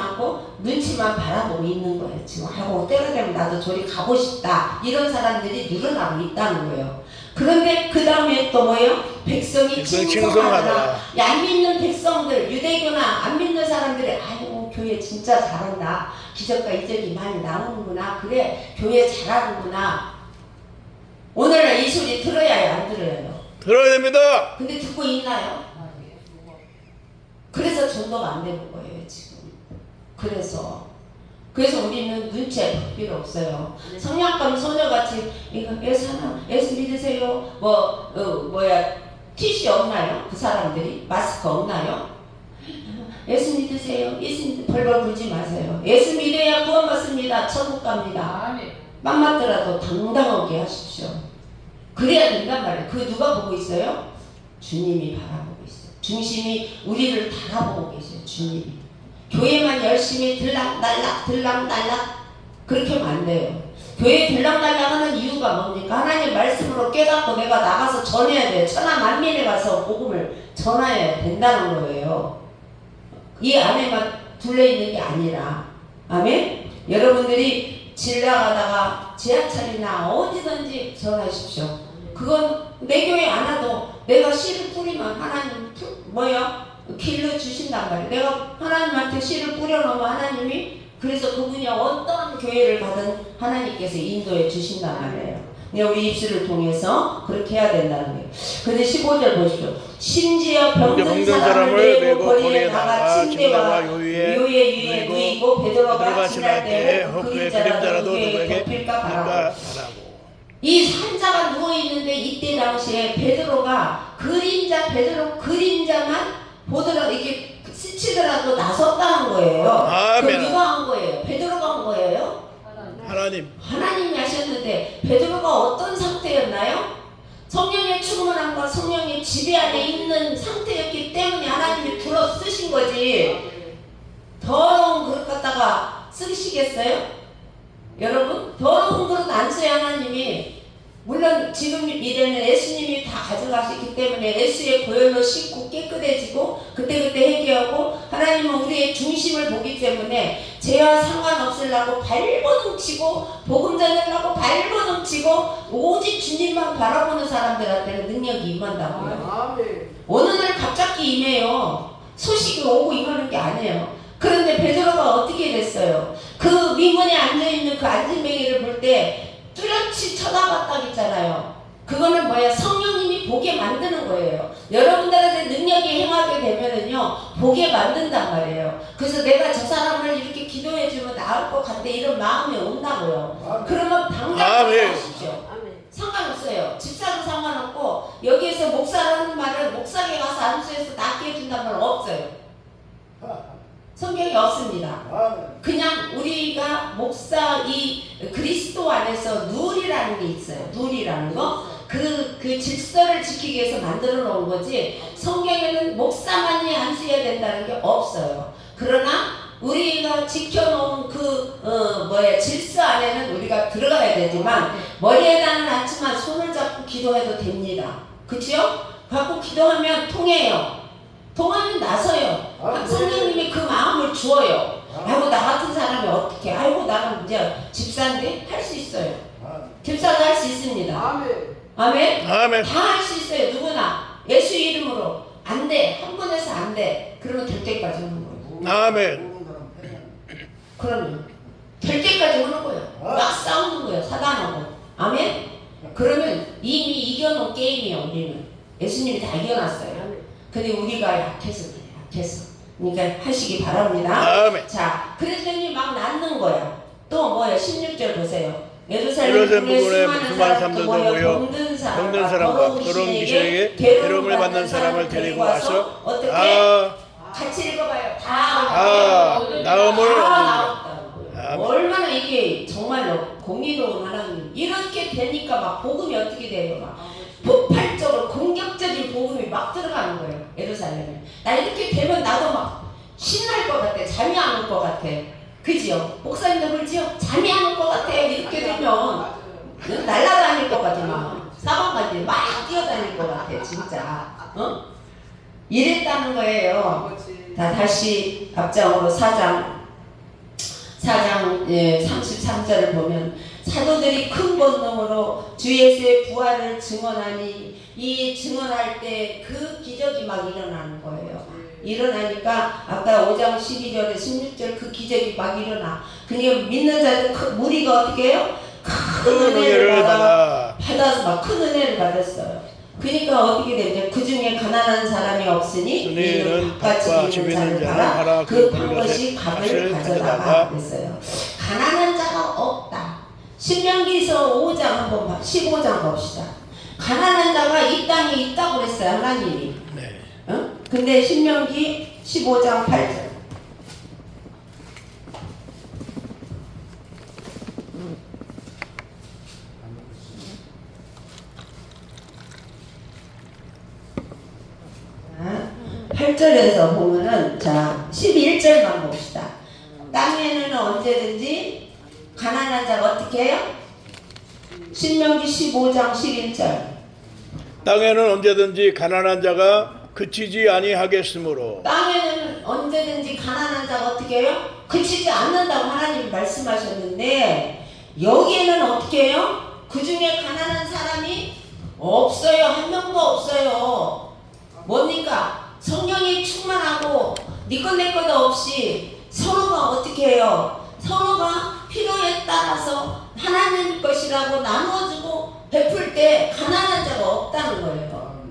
않고 눈치만 바라보고 있는 거예요. 지금 하고 때가 되면 나도 저리 가고 싶다. 이런 사람들이 늘어나고 있다는 거예요. 그런데 그 다음에 또 뭐예요? 백성이 칭송하더라. 안 믿는 백성들, 유대교나 안 믿는 사람들이 아이고 교회 진짜 잘한다. 기적과 이적이 많이 나오는구나. 그래 교회 잘하는구나. 오늘날 이 소리 들어야 안 들어요? 들어야 됩니다. 근데 듣고 있나요? 그래서 전도가 안 되는 거예요 지금. 그래서 우리는 눈치에 볼 필요 없어요. 성냥감 소녀같이 이거 예수 믿으세요. 티슈 없나요? 그 사람들이 마스크 없나요? 예수 믿으세요. 벌벌 불지 마세요. 예수 믿어야 구원받습니다. 천국 갑니다. 맘 맞더라도 당당하게 하십시오. 그래야 된단 말이에요. 그 누가 보고 있어요? 주님이 바라보고 있어요. 중심이 우리를 바라보고 계세요. 주님이. 교회만 열심히 들락날락 그렇게 하면 안 돼요. 교회 들락날락하는 이유가 뭡니까? 하나님 말씀으로 깨닫고 내가 나가서 전해야 돼요. 천하 만민에 가서 복음을 전해야 된다는 거예요. 이 안에만 둘러있는 게 아니라. 아멘? 여러분들이 지나가다가 지하철이나 어디든지 전하십시오. 그건 내 교회 안 와도 내가 씨를 뿌리면 하나님 길러 주신단 말이에요. 내가 하나님한테 씨를 뿌려놓으면 하나님이 그래서 그분이 어떤 교회를 가든 하나님께서 인도해 주신단 말이에요. 우리 입술을 통해서 그렇게 해야 된다는 거예요. 근데 15절 보십시오. 심지어 병든 사람을 메고 거리에 나가 침대와 요에 누이고 베드로가 지날 때 그 그림자라도 누구에게 덮일까 바라고. 이 산자가 누워있는데 이때 당시에 베드로가 베드로 그림자만 보더라도 이렇게 스치더라도 나섰다는 거예요. 그 누가 한 거예요? 베드로가 한 거예요? 하나님이 하셨는데 베드로가 어떤 상태였나요? 성령의 충만함과 성령의 지배 안에 있는 상태였기 때문에 하나님이 들어 쓰신 거지. 더러운 그릇 갖다가 쓰시겠어요? 여러분, 더러운 그릇 안 써야 하나님이. 물론 지금 이제는 예수님이 다 가져가시기 때문에 예수의 보혈로 씻고 깨끗해지고 그때그때 회개하고 하나님은 우리의 중심을 보기 때문에 죄와 상관없으려고 발버둥치고 복음 전하려고 발버둥치고 오직 주님만 바라보는 사람들한테는 능력이 임한다고요. 어느 날 갑자기 임해요. 소식이 오고 임하는 게 아니에요. 그런데 베드로가 어떻게 됐어요? 그 민문에 앉아있는 그 안진뱅이를 볼 때 뚜렷이 쳐다봤다고 했잖아요. 그거는 뭐야? 성령님이 보게 만드는 거예요. 여러분들한테 능력이 행하게 되면은요, 보게 만든단 말이에요. 그래서 내가 저 사람을 이렇게 기도해주면 나을 것 같아. 이런 마음이 온다고요. 그러면 당당하게 하시죠. 상관없어요. 집사도 상관없고, 여기에서 목사라는 말은 목사에게 가서 안수해서 낫게 해준다는 말은 없어요. 성경이 없습니다. 그냥 우리가 목사 이 그리스도 안에서 누리라는 게 있어요. 누리라는 거. 그 질서를 지키기 위해서 만들어 놓은 거지 성경에는 목사만이 안수해야 된다는 게 없어요. 그러나 우리가 지켜놓은 질서 안에는 우리가 들어가야 되지만 머리에다는 않지만 손을 잡고 기도해도 됩니다. 그치요? 갖고 기도하면 통해요. 통하면 나서요. 성령님이 그 마음을 주어요. 아이고 나 같은 사람이 어떻게 아이고 나는 이제 집사인데 할 수 있어요. 집사도 할 수 있습니다. 아멘. 다 할 수 있어요. 누구나 예수 이름으로 안 돼. 한 번에서 안 돼. 그러면 될 때까지 하는 거예요. 아멘. 그러면 될 때까지 하는 거예요. 막 싸우는 거예요. 사단하고. 아멘. 그러면 이미 이겨놓은 게임이에요. 우리는 예수님이 다 이겨놨어요. 근데 우리가 약해서 그래. 약해서. 그러니까 하시기 바랍니다. 아멘. 자, 그랬더니 막 낳는 거야. 또 뭐야? 16절 보세요. 예루살렘 부근에 수많은 사람들도 모여 병든 사람과 더러운 귀신에게 괴로움을 받는 사람을 데리고 와서 어떻게? 같이 읽어봐요. 나음을 얻는다. 얼마나 이게 정말로 공의로운 하나님. 이렇게 되니까 막 복음이 어떻게 돼요? 막 폭발적으로 공격적인 복음이 막 들어가는 거예요. 예루살렘에. 나 이렇게 되면 나도 막 신날 것 같아. 잠이 안 올 것 같아. 그지요? 목사님도 그러지요? 잠이 안 올 것 같아. 이렇게 되면 날아다닐 것 같아. 막 사방까지 막 뛰어다닐 것 같아. 진짜. 이랬다는 거예요. 자, 다시 앞장으로 4장 33절을 보면 사도들이 큰 권능으로 주 예수의 부활을 증언하니 이 증언할 때 그 기적이 막 일어나는 거예요. 일어나니까 아까 5장 12절에 16절 그 기적이 막 일어나. 그러니까 믿는 자들 무리가 어떻게 해요? 큰 은혜를 받아서 막 큰 은혜를 받았어요. 그러니까 어떻게 되죠? 그 중에 가난한 사람이 없으니 이는 밭과 집 있는 자를 팔아 그 판 것이 값을 가져다가 그랬어요. 가난한 자가 없다. 신명기서 5장 한번 15장 봅시다. 가난한 자가 이 땅에 있다고 그랬어요. 하나님이. 네. 근데 신명기 15장 8절. 자, 8절에서 보면은 자 11절만 봅시다. 땅에는 언제든지 가난한 자가 어떻게 해요? 신명기 15장 11절. 땅에는 언제든지 가난한 자가 그치지 아니하겠으므로 땅에는 언제든지 가난한 자가 어떻게 해요? 그치지 않는다고 하나님이 말씀하셨는데 여기에는 어떻게 해요? 그 중에 가난한 사람이 없어요. 한 명도 없어요. 뭡니까? 성령이 충만하고 네 것 내 것도 없이 서로가 어떻게 해요? 서로가 필요에 따라서 하나님 것이라고 나누어주고 베풀 때 가난한 자가 없다는 거예요.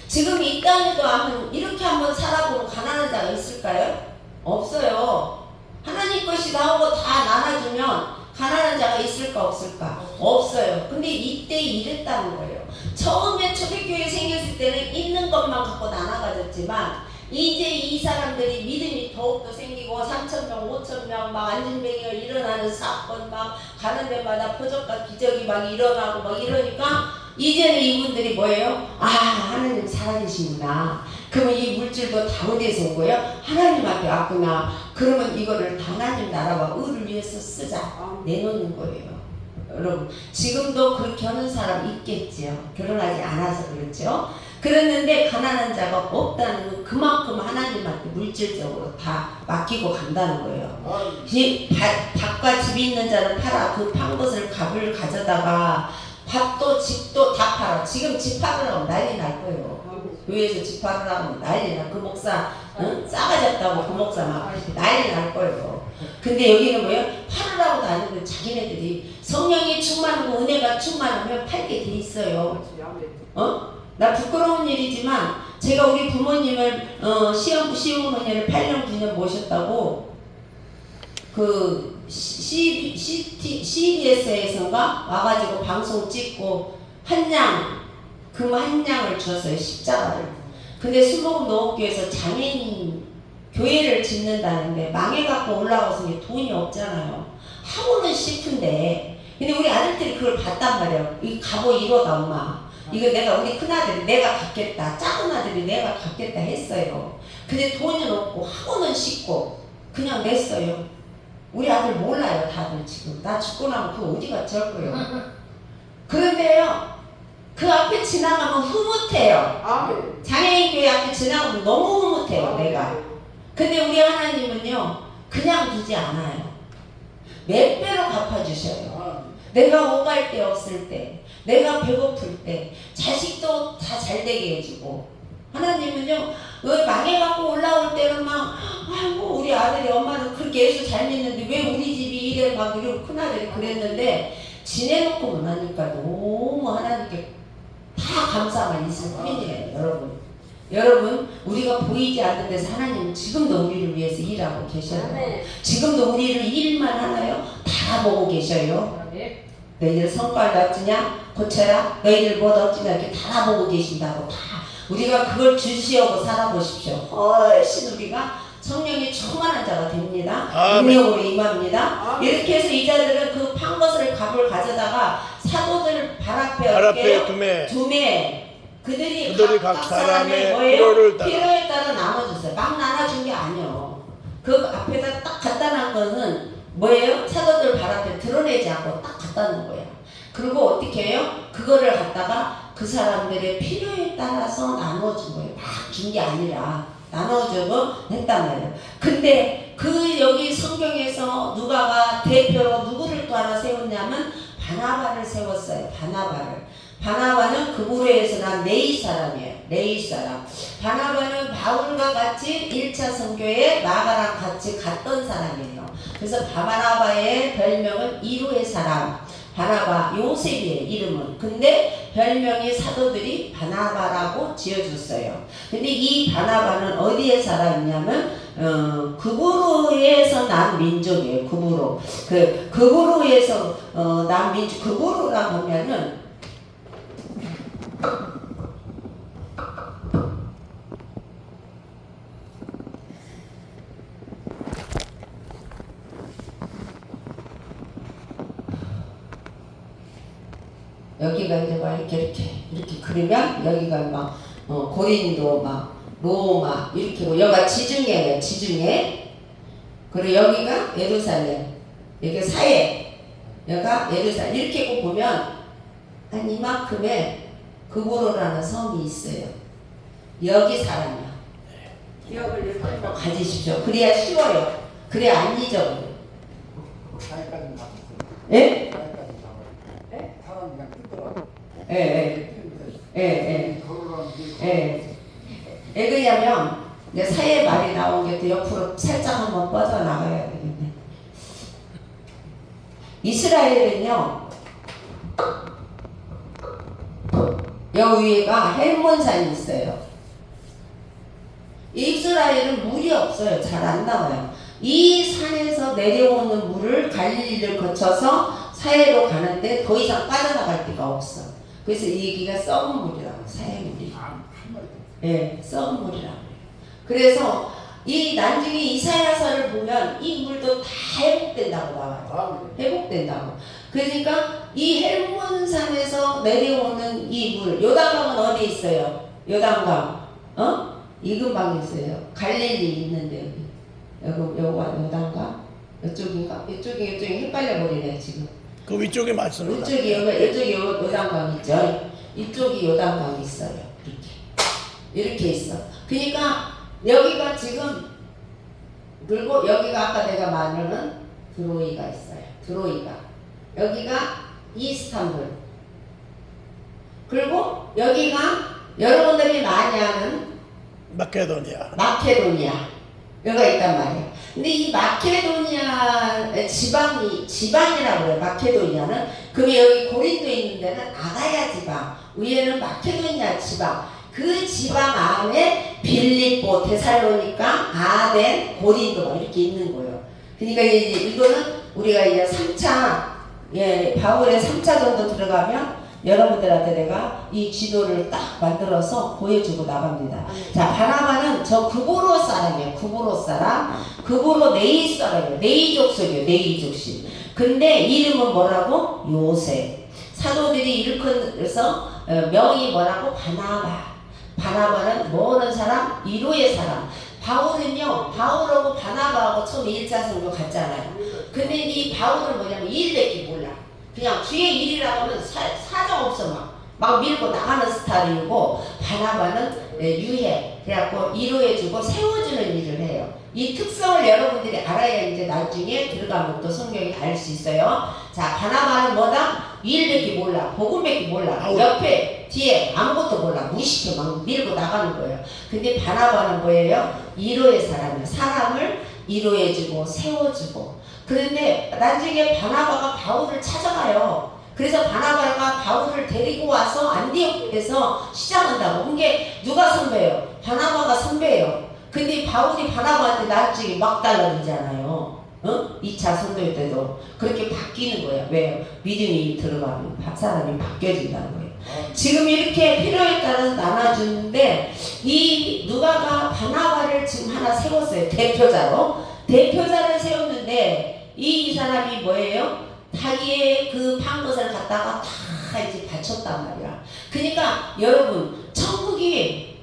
지금 이 땅에도 이렇게 한번 살아보면 가난한 자가 있을까요? 없어요. 하나님 것이 나오고 다 나눠주면 가난한 자가 있을까 없을까? 없어요. 근데 이때 이랬다는 거예요. 처음에 초대교회 생겼을 때는 있는 것만 갖고 나눠가졌지만 이제 이 사람들이 믿음이 더욱더 생기고 3,000명, 5,000명 막 안진뱅이가 일어나는 사건 막 가는 데마다 표적과 기적이 막 일어나고 막 이러니까 이제는 이분들이 뭐예요? 아, 하나님 살아계시구나. 그러면 이 물질도 다 어디에서 온 거예요? 하나님 앞에 왔구나. 그러면 이거를 하나님 나라와 의를 위해서 쓰자. 내놓는 거예요. 여러분, 지금도 그렇게 하는 사람 있겠지요. 결혼하지 않아서 그렇죠. 그랬는데 가난한 자가 없다는 건 그만큼 하나님한테 물질적으로 다 맡기고 간다는 거예요. 밭과 집이 있는 자는 팔아 그 판 것을 값을 가져다가 밭도 집도 다 팔아. 지금 집 팔으라고 난리 날 거예요. 교회에서 집 팔으라고 난리 나. 그 목사 싸가졌다고 그 목사 막 난리 날 거예요. 근데 여기는 뭐예요? 팔으라고도 안 하는데 자기네들이 성령이 충만하고 은혜가 충만하면 팔게 돼 있어요. 나 부끄러운 일이지만 제가 우리 부모님을 시어머니를 8년 9년 모셨다고 그 CBS에서가 와가지고 방송 찍고 금 한 양을 주었어요. 십자가를. 근데 순복음 농업교회에서 장애인 교회를 짓는다는데 망해갖고 올라가서 이게 돈이 없잖아요. 하고는 싶은데 근데 우리 아들들이 그걸 봤단 말이에요. 이 가보 이러다 엄마. 이거 내가 우리 큰아들이 내가 갖겠다. 작은 아들이 내가 갖겠다 했어요. 근데 돈은 없고 하고는 싶고 그냥 냈어요. 우리 아들 몰라요. 다들 지금. 나 죽고 나면 그거 어디 갔지 할 거예요. 그런데요. 그 앞에 지나가면 흐뭇해요. 장애인 교회 앞에 지나가면 너무 흐뭇해요. 내가. 근데 우리 하나님은요. 그냥 두지 않아요. 몇 배로 갚아주셔요. 내가 오갈 데 없을 때, 내가 배고플 때, 자식도 다 잘되게 해주고. 하나님은요, 망해갖고 올라올 때는 막, 아이고, 우리 아들이 엄마는 그렇게 예수 잘 믿는데 왜 우리 집이 이래 막 이러고 큰아들이 그랬는데, 지내놓고 못하니까 너무 하나님께 다 감사만 있을 뿐이에요, 여러분. 여러분, 우리가 보이지 않는 데서 하나님은 지금도 우리를 위해서 일하고 계셔요. 지금도 우리를 일만 하나요? 다 보고 계셔요. 너희들 성과를 얻으냐? 고쳐라. 너희들 뭐 얻으냐? 이렇게 다 보고 계신다고 다. 우리가 그걸 주시하고 살아보십시오. 훨씬 우리가 성령이 충만한 자가 됩니다. 능력으로 임합니다. 이렇게 해서 이 자들은 그 판 것을 값을 가져다가 사도들 발 앞에 두매 그들이 각 사람의 필요에 따라 나눠줬어요. 막 나눠준 게 아니에요. 그 앞에다 딱 갖다 놓은 것은 뭐예요? 사도들 발 앞에 드러내지 않고 딱 갖다 놓은 거예요. 그리고 어떻게 해요? 그거를 갖다가 그 사람들의 필요에 따라서 나눠준 거예요. 막 준 게 아니라 나눠주고 했단 말이에요. 근데 그 여기 성경에서 누가가 대표로 누구를 또 하나 세웠냐면 바나바를 세웠어요. 바나바는 그부로에서 난 레이 사람이에요. 레이 사람. 바나바는 바울과 같이 1차 선교에 마가랑 같이 갔던 사람이에요. 그래서 바나바의 별명은 이루의 사람. 바나바, 요셉이에요, 이름은. 근데 별명이 사도들이 바나바라고 지어줬어요. 근데 이 바나바는 어디에 살았냐면, 그부로에서 난 민족이에요, 그부로. 그부로에서, 난 민족, 그부로라 보면은, 여기가 이제 막 이렇게 그리면 여기가 막 고린도 막 로마 이렇게 여기가 지중해예요. 지중해. 그리고 여기가 예루살렘. 여기가 사해. 여기가 예루살렘. 이렇게 보면 한 이만큼의 그보로라는 섬이 있어요. 여기 사람이야. 기억을 이렇게 꼭 가지십시오. 그래야 쉬워요. 그래야 안 잊어버려. 사회까지는 다 예? 사회까지는 다 예? 사람 그냥 뜯더라고. 예, 예, 예, 걸어가는 게 예. 예, 왜냐면 내 사이에 말이 나온 게 또 옆으로 살짝 한번 뻗어나가야 되겠네. 이스라엘은요, 여기 위에가 헬몬산이 있어요. 이스라엘은 물이 없어요. 잘 안 나와요. 이 산에서 내려오는 물을 갈릴리를 거쳐서 사해로 가는데 더 이상 빠져나갈 데가 없어. 그래서 이 얘기가 썩은 물이라고, 사해물이. 한 마리 예, 썩은 물이라고. 그래서 이 나중에 이사야서를 보면 이 물도 다 회복된다고 나와요. 더. 회복된다고. 그러니까 이 헬몬산에서 내려오는 이 물, 요단강은 어디 있어요? 요단강, 이 근방에 있어요. 갈릴리 있는데 여기가 요단강? 이쪽인가? 이쪽이 헷갈려 버리네 지금. 그 위쪽에 맞습니다. 이쪽이 요단강 있죠. 이쪽이 요단강이 있어요. 이렇게 있어. 그러니까 여기가 지금, 그리고 여기가 아까 내가 말하는 드로이가 있어요. 드로이가. 여기가 이스탄불. 그리고 여기가 여러분들이 많이 아는 마케도니아. 여기가 있단 말이에요. 근데 이 마케도니아 지방이라고 그래요. 마케도니아는. 그러면 여기 고린도에 있는 데는 아가야 지방, 위에는 마케도니아 지방. 그 지방 안에 빌립보, 데살로니가, 아덴, 고린도 이렇게 있는 거예요. 그러니까 이거는 우리가 이제 3차, 바울의 3차 정도 들어가면 여러분들한테 내가 이 지도를 딱 만들어서 보여주고 나갑니다. 자, 바나바는 저 그보로 사람이에요. 그보로 사람. 그보로 네이 사람이에요. 네이 족속이에요. 네이 족속. 근데 이름은 뭐라고? 요셉. 사도들이 일컬어서 명이 뭐라고? 바나바. 바나바는 뭐하는 사람? 이로의 사람. 바울은요, 바울하고 바나바하고 처음에 1차 선교 갔잖아요. 근데 이 바울은 뭐냐면 일밖에 몰라. 그냥 주의 일이라고 하면 사정 없어 막 밀고 나가는 스타일이고, 바나바는 유해, 그래갖고 이로해주고 세워주는 일을 해요. 이 특성을 여러분들이 알아야 이제 나중에 들어가면 또 성경이 알 수 있어요. 자, 바나바는 뭐다? 일밖에 몰라, 복음밖에 몰라, 옆에 뒤에 아무것도 몰라, 무식해 막 밀고 나가는 거예요. 근데 바나바는 뭐예요? 이로의 사람이에요. 사람을 이로해주고 세워주고. 그런데 나중에 바나바가 바울을 찾아가요. 그래서 바나바가 바울을 데리고 와서 안디옥에서 시작한다고. 그게 누가 선배예요? 바나바가 선배예요. 근데 바울이 바나바한테 나중에 막 달라지잖아요. 2차 선도일 때도 그렇게 바뀌는 거예요. 왜요? 믿음이 들어가면 사람이 바뀌어진다는 거예요. 지금 이렇게 필요에 따라서 나눠주는데, 이 누가가 바나바를 지금 하나 세웠어요. 대표자를 세웠는데, 이 사람이 뭐예요? 자기의 그 판 것을 갖다가 다 이제 바쳤단 말이야. 그러니까 여러분, 천국이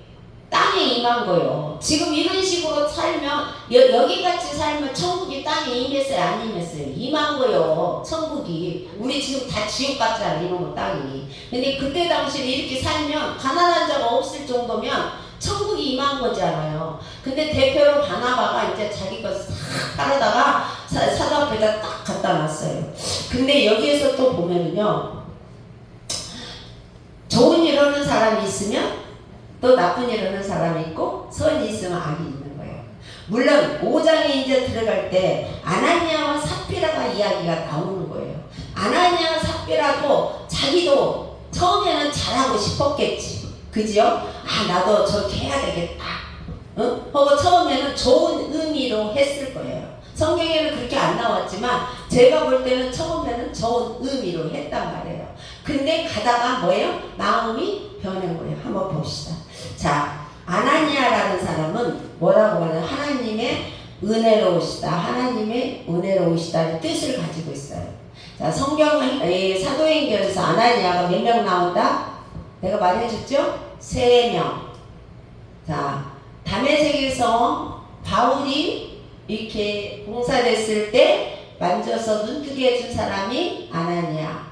땅에 임한 거예요. 지금 이런 식으로 살면, 여기같이 살면 천국이 땅에 임했어요? 안 임했어요? 임한 거예요. 천국이. 우리 지금 다 지옥 같잖아, 이런 거 땅이. 근데 그때 당시에 이렇게 살면 가난한 자가 없을 정도면 천국이 임한 거잖아요. 근데 대표로 바나바가 이제 자기 것을 싹 따르다가 사도 앞에다 딱 갖다 놨어요. 근데 여기에서 또 보면은요, 좋은 일 하는 사람이 있으면 또 나쁜 일 하는 사람이 있고, 선이 있으면 악이 있는 거예요. 물론 5장에 이제 들어갈 때 아나니아와 삽비라가 이야기가 나오는 거예요. 아나니아 삽비라도 자기도 처음에는 잘하고 싶었겠지. 그지요? 나도 저렇게 해야 되겠다. 하고 처음에는 좋은 의미로 했을 거예요. 성경에는 그렇게 안 나왔지만 제가 볼 때는 처음에는 좋은 의미로 했단 말이에요. 근데 가다가 뭐예요? 마음이 변한 거예요. 한번 봅시다. 자, 아나니아라는 사람은 뭐라고 하냐면 하나님의 은혜로우시다, 하나님의 은혜로우시다는 뜻을 가지고 있어요. 자, 성경은 사도행전에서 아나니아가 몇 명 나온다? 내가 말해줬죠? 3명. 자, 다메섹에서 바울이 이렇게 봉사됐을 때 만져서 눈뜨게 해준 사람이 아나니아.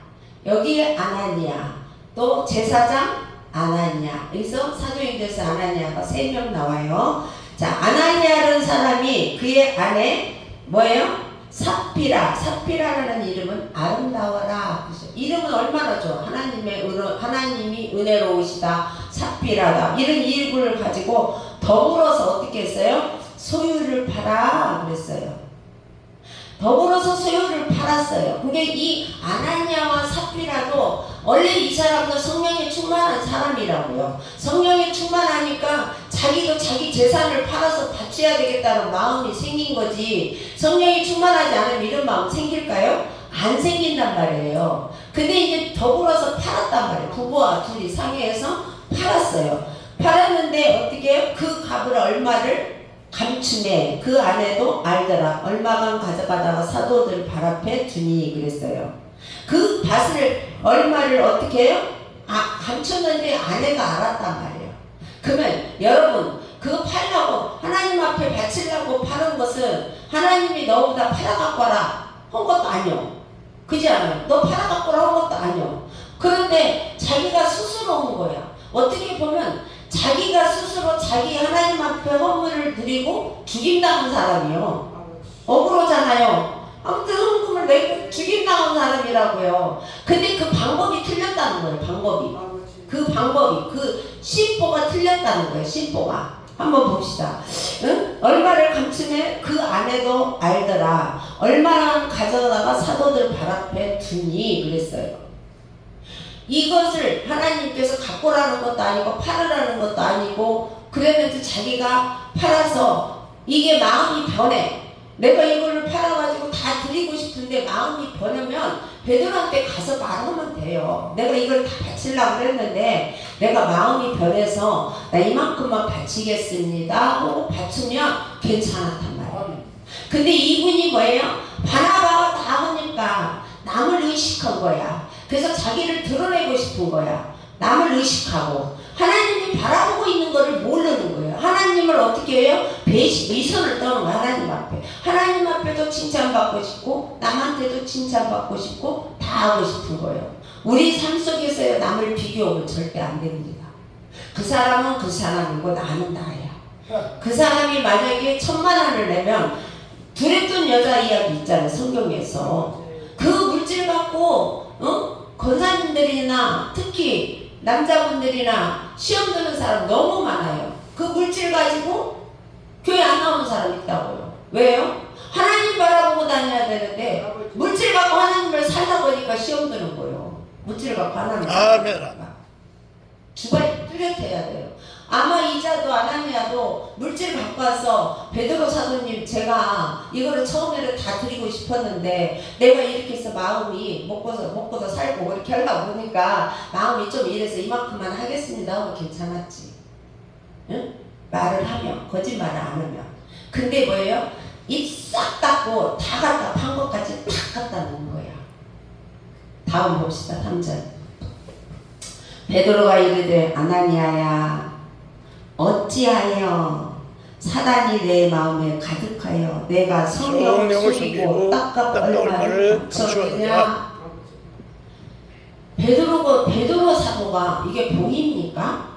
여기 아나니아. 또 제사장 아나니아. 여기서 사도행전에서 아나니아가 3명 나와요. 자, 아나니아라는 사람이 그의 아내 뭐예요? 삽비라. 삽비라라는 이름은 아름다워라. 이름은 얼마나 좋아. 하나님이 은혜로우시다. 삽비라다. 이런 이름을 가지고 더불어서 어떻게 했어요? 소유를 팔아 그랬어요. 더불어서 소유를 팔았어요. 근데 이 아나니아와 삽비라도 원래 이 사람도 성령에 충만한 사람이라고요. 성령에 충만하니까 자기도 자기 재산을 팔아서 바쳐야 되겠다는 마음이 생긴 거지. 성령이 충만하지 않으면 이런 마음 생길까요? 안 생긴단 말이에요. 근데 이제 더불어서 팔았단 말이에요. 부부와 둘이 상의해서 팔았어요. 팔았는데 어떻게 해요? 그 값을 얼마를 감춤해. 그 아내도 알더라. 얼마만 가져가다가 사도들 발 앞에 두니 그랬어요. 그 밭을 얼마를 어떻게 해요? 감췄는데 아내가 알았단 말이에요. 그러면 여러분 그거 팔려고 하나님 앞에 바치려고 파는 것은 하나님이 너보다 팔아갖고 와라 한 것도 아니요. 그지 않아요? 너 팔아갖고 와라 한 것도 아니요. 그런데 자기가 스스로 온 거야. 어떻게 보면 자기가 스스로 자기 하나님 앞에 헌물을 드리고 죽임당한 사람이요. 억울하잖아요. 아무튼 헌금을 내고 죽임당한 사람이라고요. 근데 그 방법이 틀렸다는 거예요. 방법이. 그 심보가 틀렸다는 거예요. 심보가. 한번 봅시다. 응? 얼마를 감추면 그 아내도 알더라. 얼마나 가져다가 사도들 발 앞에 두니 그랬어요. 이것을 하나님께서 갖고라는 것도 아니고 팔으라는 것도 아니고 그랬는데 자기가 팔아서 이게 마음이 변해. 내가 이거를 팔아가지고 다 드리고 싶은데 마음이 변하면 베드로한테 가서 말하면 돼요. 내가 이걸 다 바치려고 그랬는데 내가 마음이 변해서 나 이만큼만 바치겠습니다 하고 바치면 괜찮았단 말이에요. 근데 이분이 뭐예요? 바나바가 나오니까 남을 의식한 거야. 그래서 자기를 드러내고 싶은 거야. 남을 의식하고 하나님이 바라보고 있는 거를 모르는 거예요. 하나님을 어떻게 해요? 의선을 떠는 거야. 하나님 앞에. 하나님 앞에도 칭찬받고 싶고 남한테도 칭찬받고 싶고 다 하고 싶은 거예요. 우리 삶 속에서 남을 비교하면 절대 안 됩니다. 그 사람은 그 사람이고 나는 나야. 그 사람이 만약에 1,000,000원을 내면 두랬던 여자 이야기 있잖아요. 성경에서. 그 물질 갖고 권사님들이나 특히 남자분들이나 시험 드는 사람 너무 많아요. 그 물질 가지고 교회 안 나오는 사람 있다고요. 왜요? 하나님 바라보고 다녀야 되는데 물질 갖고 하나님을 살다 보니까 시험 드는 거예요. 물질 갖고 하나님을 살다 보니까 주관이 뚜렷해야 돼요. 아마 이자도 아나니아도 물질 갖고 와서 베드로 사도님 제가 이거를 처음에는 다 드리고 싶었는데 내가 이렇게 해서 마음이 먹고도 살고 이렇게 하려고 보니까 마음이 좀 이래서 이만큼만 하겠습니다 하면 괜찮았지. 응? 말을 하면 거짓말을 안 하면. 근데 뭐예요? 입 싹 닫고 다 갖다 판 것까지 다 갖다 놓은 거야. 다음 봅시다. 3절. 베드로가 이르되 아나니아야 어찌하여 사단이 내 마음에 가득하여 내가 성령을 속이고 떡값 얼마를 감추었느냐. 베드로 사도가 이게 보입니까?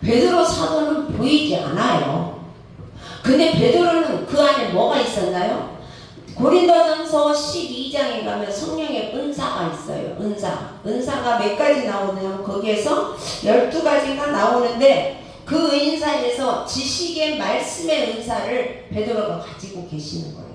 베드로 사도는 보이지 않아요. 근데 베드로는 그 안에 뭐가 있었나요? 고린도전서 12장에 가면 성령의 은사가 있어요. 은사가 몇 가지 나오냐면 거기에서 12가지가 나오는데 그 은사에서 지식의 말씀의 은사를 베드로가 가지고 계시는 거예요.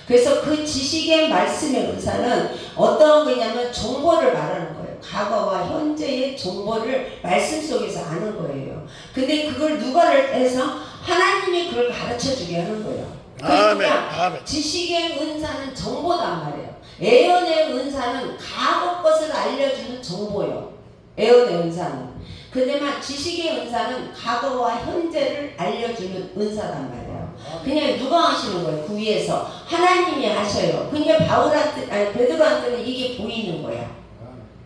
그래서 그 지식의 말씀의 은사는 어떤 거냐면 정보를 말하는 거예요. 과거와 현재의 정보를 말씀 속에서 아는 거예요. 근데 그걸 누가를 해서 하나님이 그걸 가르쳐주게 하는 거예요. 그러니까 지식의 은사는 정보단 말이에요. 예언의 은사는 과거 것을 알려주는 정보예요. 예언의 은사는. 그데만 지식의 은사는 과거와 현재를 알려주는 은사단 말이에요. 그냥 누가 하시는 거예요? 그 위에서 하나님이 하셔요. 그러니까 베드로한테는 이게 보이는 거야.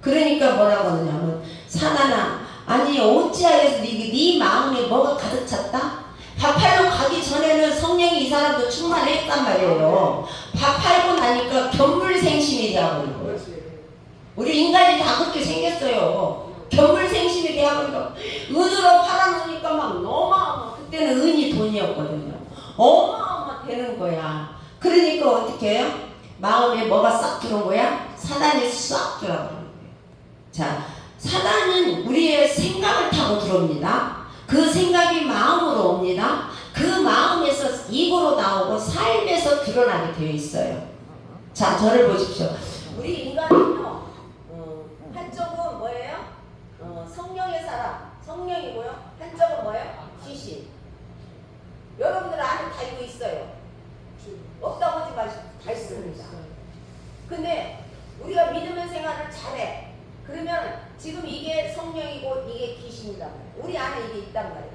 그러니까 뭐라고 하냐면 사단아 아니 어찌하여서 네 마음에 뭐가 가득 찼다? 밥 팔러 가기 전에는 성령이 이 사람도 충만했단 말이에요. 밥 팔고 나니까 견물생심이 되어버린 거예요. 우리 인간이 다 그렇게 생겼어요. 견물생심이 되어버리니까 은으로 팔아놓으니까 막 어마어마. 그때는 은이 돈이었거든요. 어마어마 되는 거야. 그러니까 어떻게 해요? 마음에 뭐가 싹 들어온 거야? 사단이 싹 들어가는 거예요. 자, 사단은 우리의 생각을 타고 들어옵니다. 그 생각이 마음으로 옵니다. 그 마음에서 입으로 나오고 삶에서 드러나게 되어 있어요. 자, 저를 보십시오. 우리 인간은요, 한쪽은 뭐예요? 성령의 사람, 성령이고요. 한쪽은 뭐예요? 귀신. 여러분들 안에 다 이거 있어요. 없다고 하지 마시고 다 있습니다. 근데 우리가 믿으면 생활을 잘해. 그러면 지금 이게 성령이고 이게 귀신이란 말이에요. 우리 안에 이게 있단 말이에요.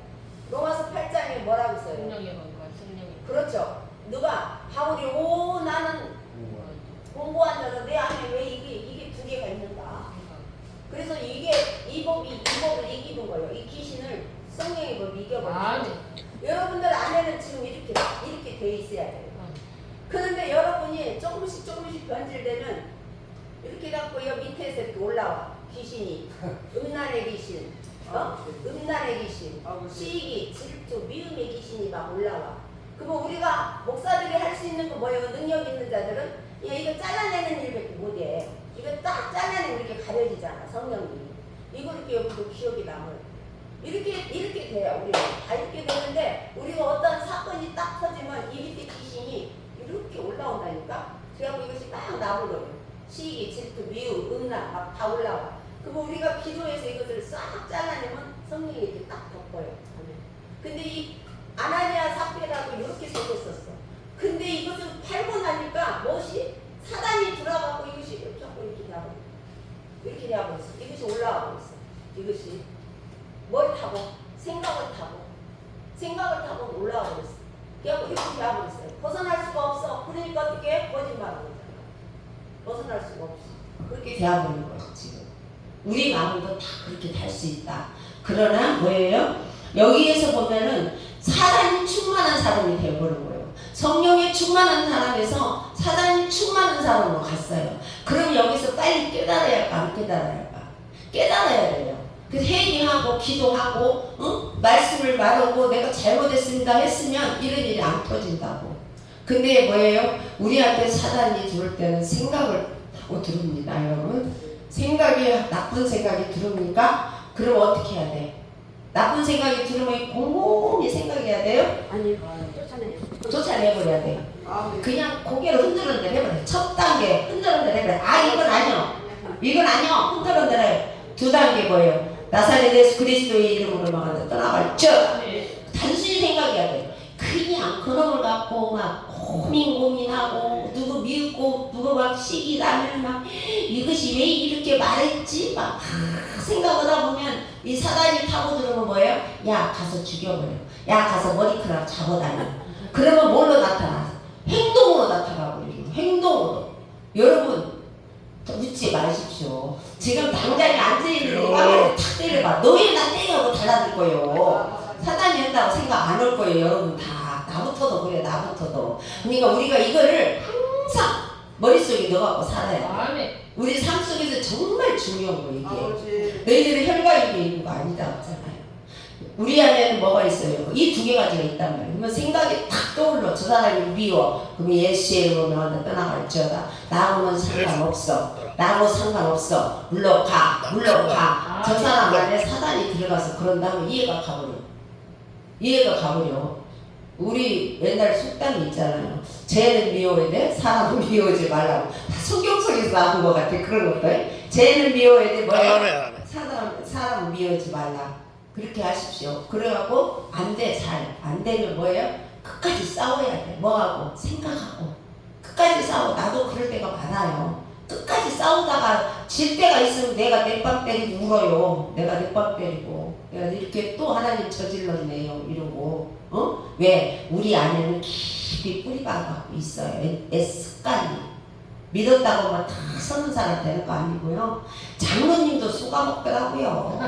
로마서 8장에 뭐라고 써요? 성령이 뭔가 성령이. 그렇죠. 누가 바울이 나는 공부한다서 내 안에 왜 이게 두 개가 있는가? 그래서 이 법을 이기는 거예요. 이 귀신을 성령의 법을 이겨버려요. 여러분들 안에는 지금 이렇게 돼 있어야 돼요. 그런데 여러분이 조금씩 변질되면 이렇게 갖고 여 밑에서 이렇게 올라와. 귀신이 음란의 귀신, 음란의 귀신, 시기, 질투, 미움의 귀신이 막 올라와. 그러면 우리가 목사들이 할 수 있는 거 뭐예요? 능력 있는 자들은 야 이거 잘라내는 일밖에 못해. 이거 딱 잘라내면 이렇게 가려지잖아. 성령님이 이거 이렇게 여기도 기억이 남아요. 이렇게 돼요. 우리가 다 이렇게 되는데 우리가 어떤 사건이 딱 터지면 이 밑에 귀신이 이렇게 올라온다니까. 그래갖고 이것이 막 나불러요. 시기, 질투, 미움, 음란 막 다 올라와. 그럼 우리가 기도해서 이것을 싹 잘라내면 성령이 이렇게 딱 덮어요. 근데 이 아나니아 삽비라고 이렇게 생겼었어. 근데 이것을 팔고 나니까 무엇이 사단이 들어가고 이것이 이렇게 되어버렸어. 이렇게 되어버렸어. 이것이 올라와 버렸어. 이것이 뭘 타고? 생각을 타고 올라와 버렸어. 그래서 이렇게 되어버렸어요. 벗어날 수가 없어. 그러니까 어떻게 거짓말하는 거잖아. 벗어날 수가 없어. 그렇게 되어버린 거예요 지금. 우리 마음도 다 그렇게 될 수 있다. 그러나 뭐예요? 여기에서 보면은 사단이 충만한 사람이 되어버린 거예요. 성령에 충만한 사람에서 사단이 충만한 사람으로 갔어요. 그럼 여기서 빨리 깨달아야 할까 안 깨달아야 할까? 깨달아야 돼요. 그래서 회개하고 기도하고 말씀을 말하고 내가 잘못했습니다 했으면 이런 일이 안 터진다고. 근데 뭐예요? 우리한테 사단이 들어올 때는 생각을 하고 들어옵니다. 여러분 생각이 나쁜 생각이 들어오니까 그럼 어떻게 해야 돼? 나쁜 생각이 들으면 곰곰이 생각해야 돼요? 아니 쫓아내버려야 돼요. 그냥 고개를 흔들흔들 해버려요. 첫 단계 흔들흔들 해버려요. 아 이건 아니요 흔들흔들해요. 두 단계 뭐예요? 나사렛 예수 그리스도의 이름으로 막 떠나갈죠. 단순히 생각해야 돼요. 그냥 그놈을 갖고 막 고민하고 누구 미웃고 누구 막 시기 나면 막 이것이 왜 이렇게 말했지 막 생각을 하다 보면 이 사단이 타고 들어오면 뭐예요? 야 가서 죽여버려. 야 가서 머리카락 잡아다녀. 그러면 뭘로 나타나? 행동으로 나타나버리죠. 행동으로. 여러분 웃지 마십시오. 지금 당장에 앉아있는 빵을 탁 때려봐. 너 왜 나 때려고 달라들 거예요. 사단이 한다고 생각 안 올 거예요. 여러분 다. 나부터도 그래. 나부터도. 그러니까 우리가 이거를 항상 머릿속에 넣어갖고 살아야 돼. 우리 삶 속에서 정말 중요한 거 이게. 너희들은 혈과육이 있는 거 아니다 했잖아요. 우리 안에는 뭐가 있어요? 이 두 개 가지가 있단 말이에요. 그러면 생각이 탁 떠올라. 저 사람이 미워. 그러면 예수의 이름으로 떠나갈지어다. 나하고는 상관없어. 나하고 상관없어. 물러가. 저 사람 안에 사단이 들어가서 그런 다음에 이해가 가버려. 우리 옛날 속담이 있잖아요. 쟤는 미워야 돼. 사람은 미워하지 말라고. 성경 속에서 나온 것 같아. 그런 것들. 쟤는 미워야 돼. 뭐야? 사람은 미워하지 말라. 그렇게 하십시오. 그래갖고 안 돼. 잘 안 되면 뭐예요? 끝까지 싸워야 돼. 뭐하고? 생각하고 끝까지 싸워. 나도 그럴 때가 많아요. 끝까지 싸우다가 질 때가 있으면 내가 내 뺨 때리고 울어요. 내가 내 뺨 때리고 내가 이렇게 또 하나님 저질렀네요 이러고. 왜? 우리 안에는 깊이 뿌리가 갖고 있어요. 습관이. 믿었다고만 다 서는 사람 되는 거 아니고요. 장로님도 쏘가먹더라고요.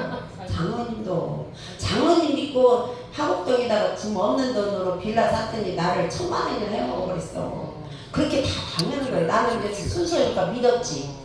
장로님 믿고 하곡동에다가 좀 없는 돈으로 빌라 샀더니 나를 1000만 원이나 해먹어버렸어. 그렇게 다 당하는 거예요. 나는 이제 순서니까 믿었지.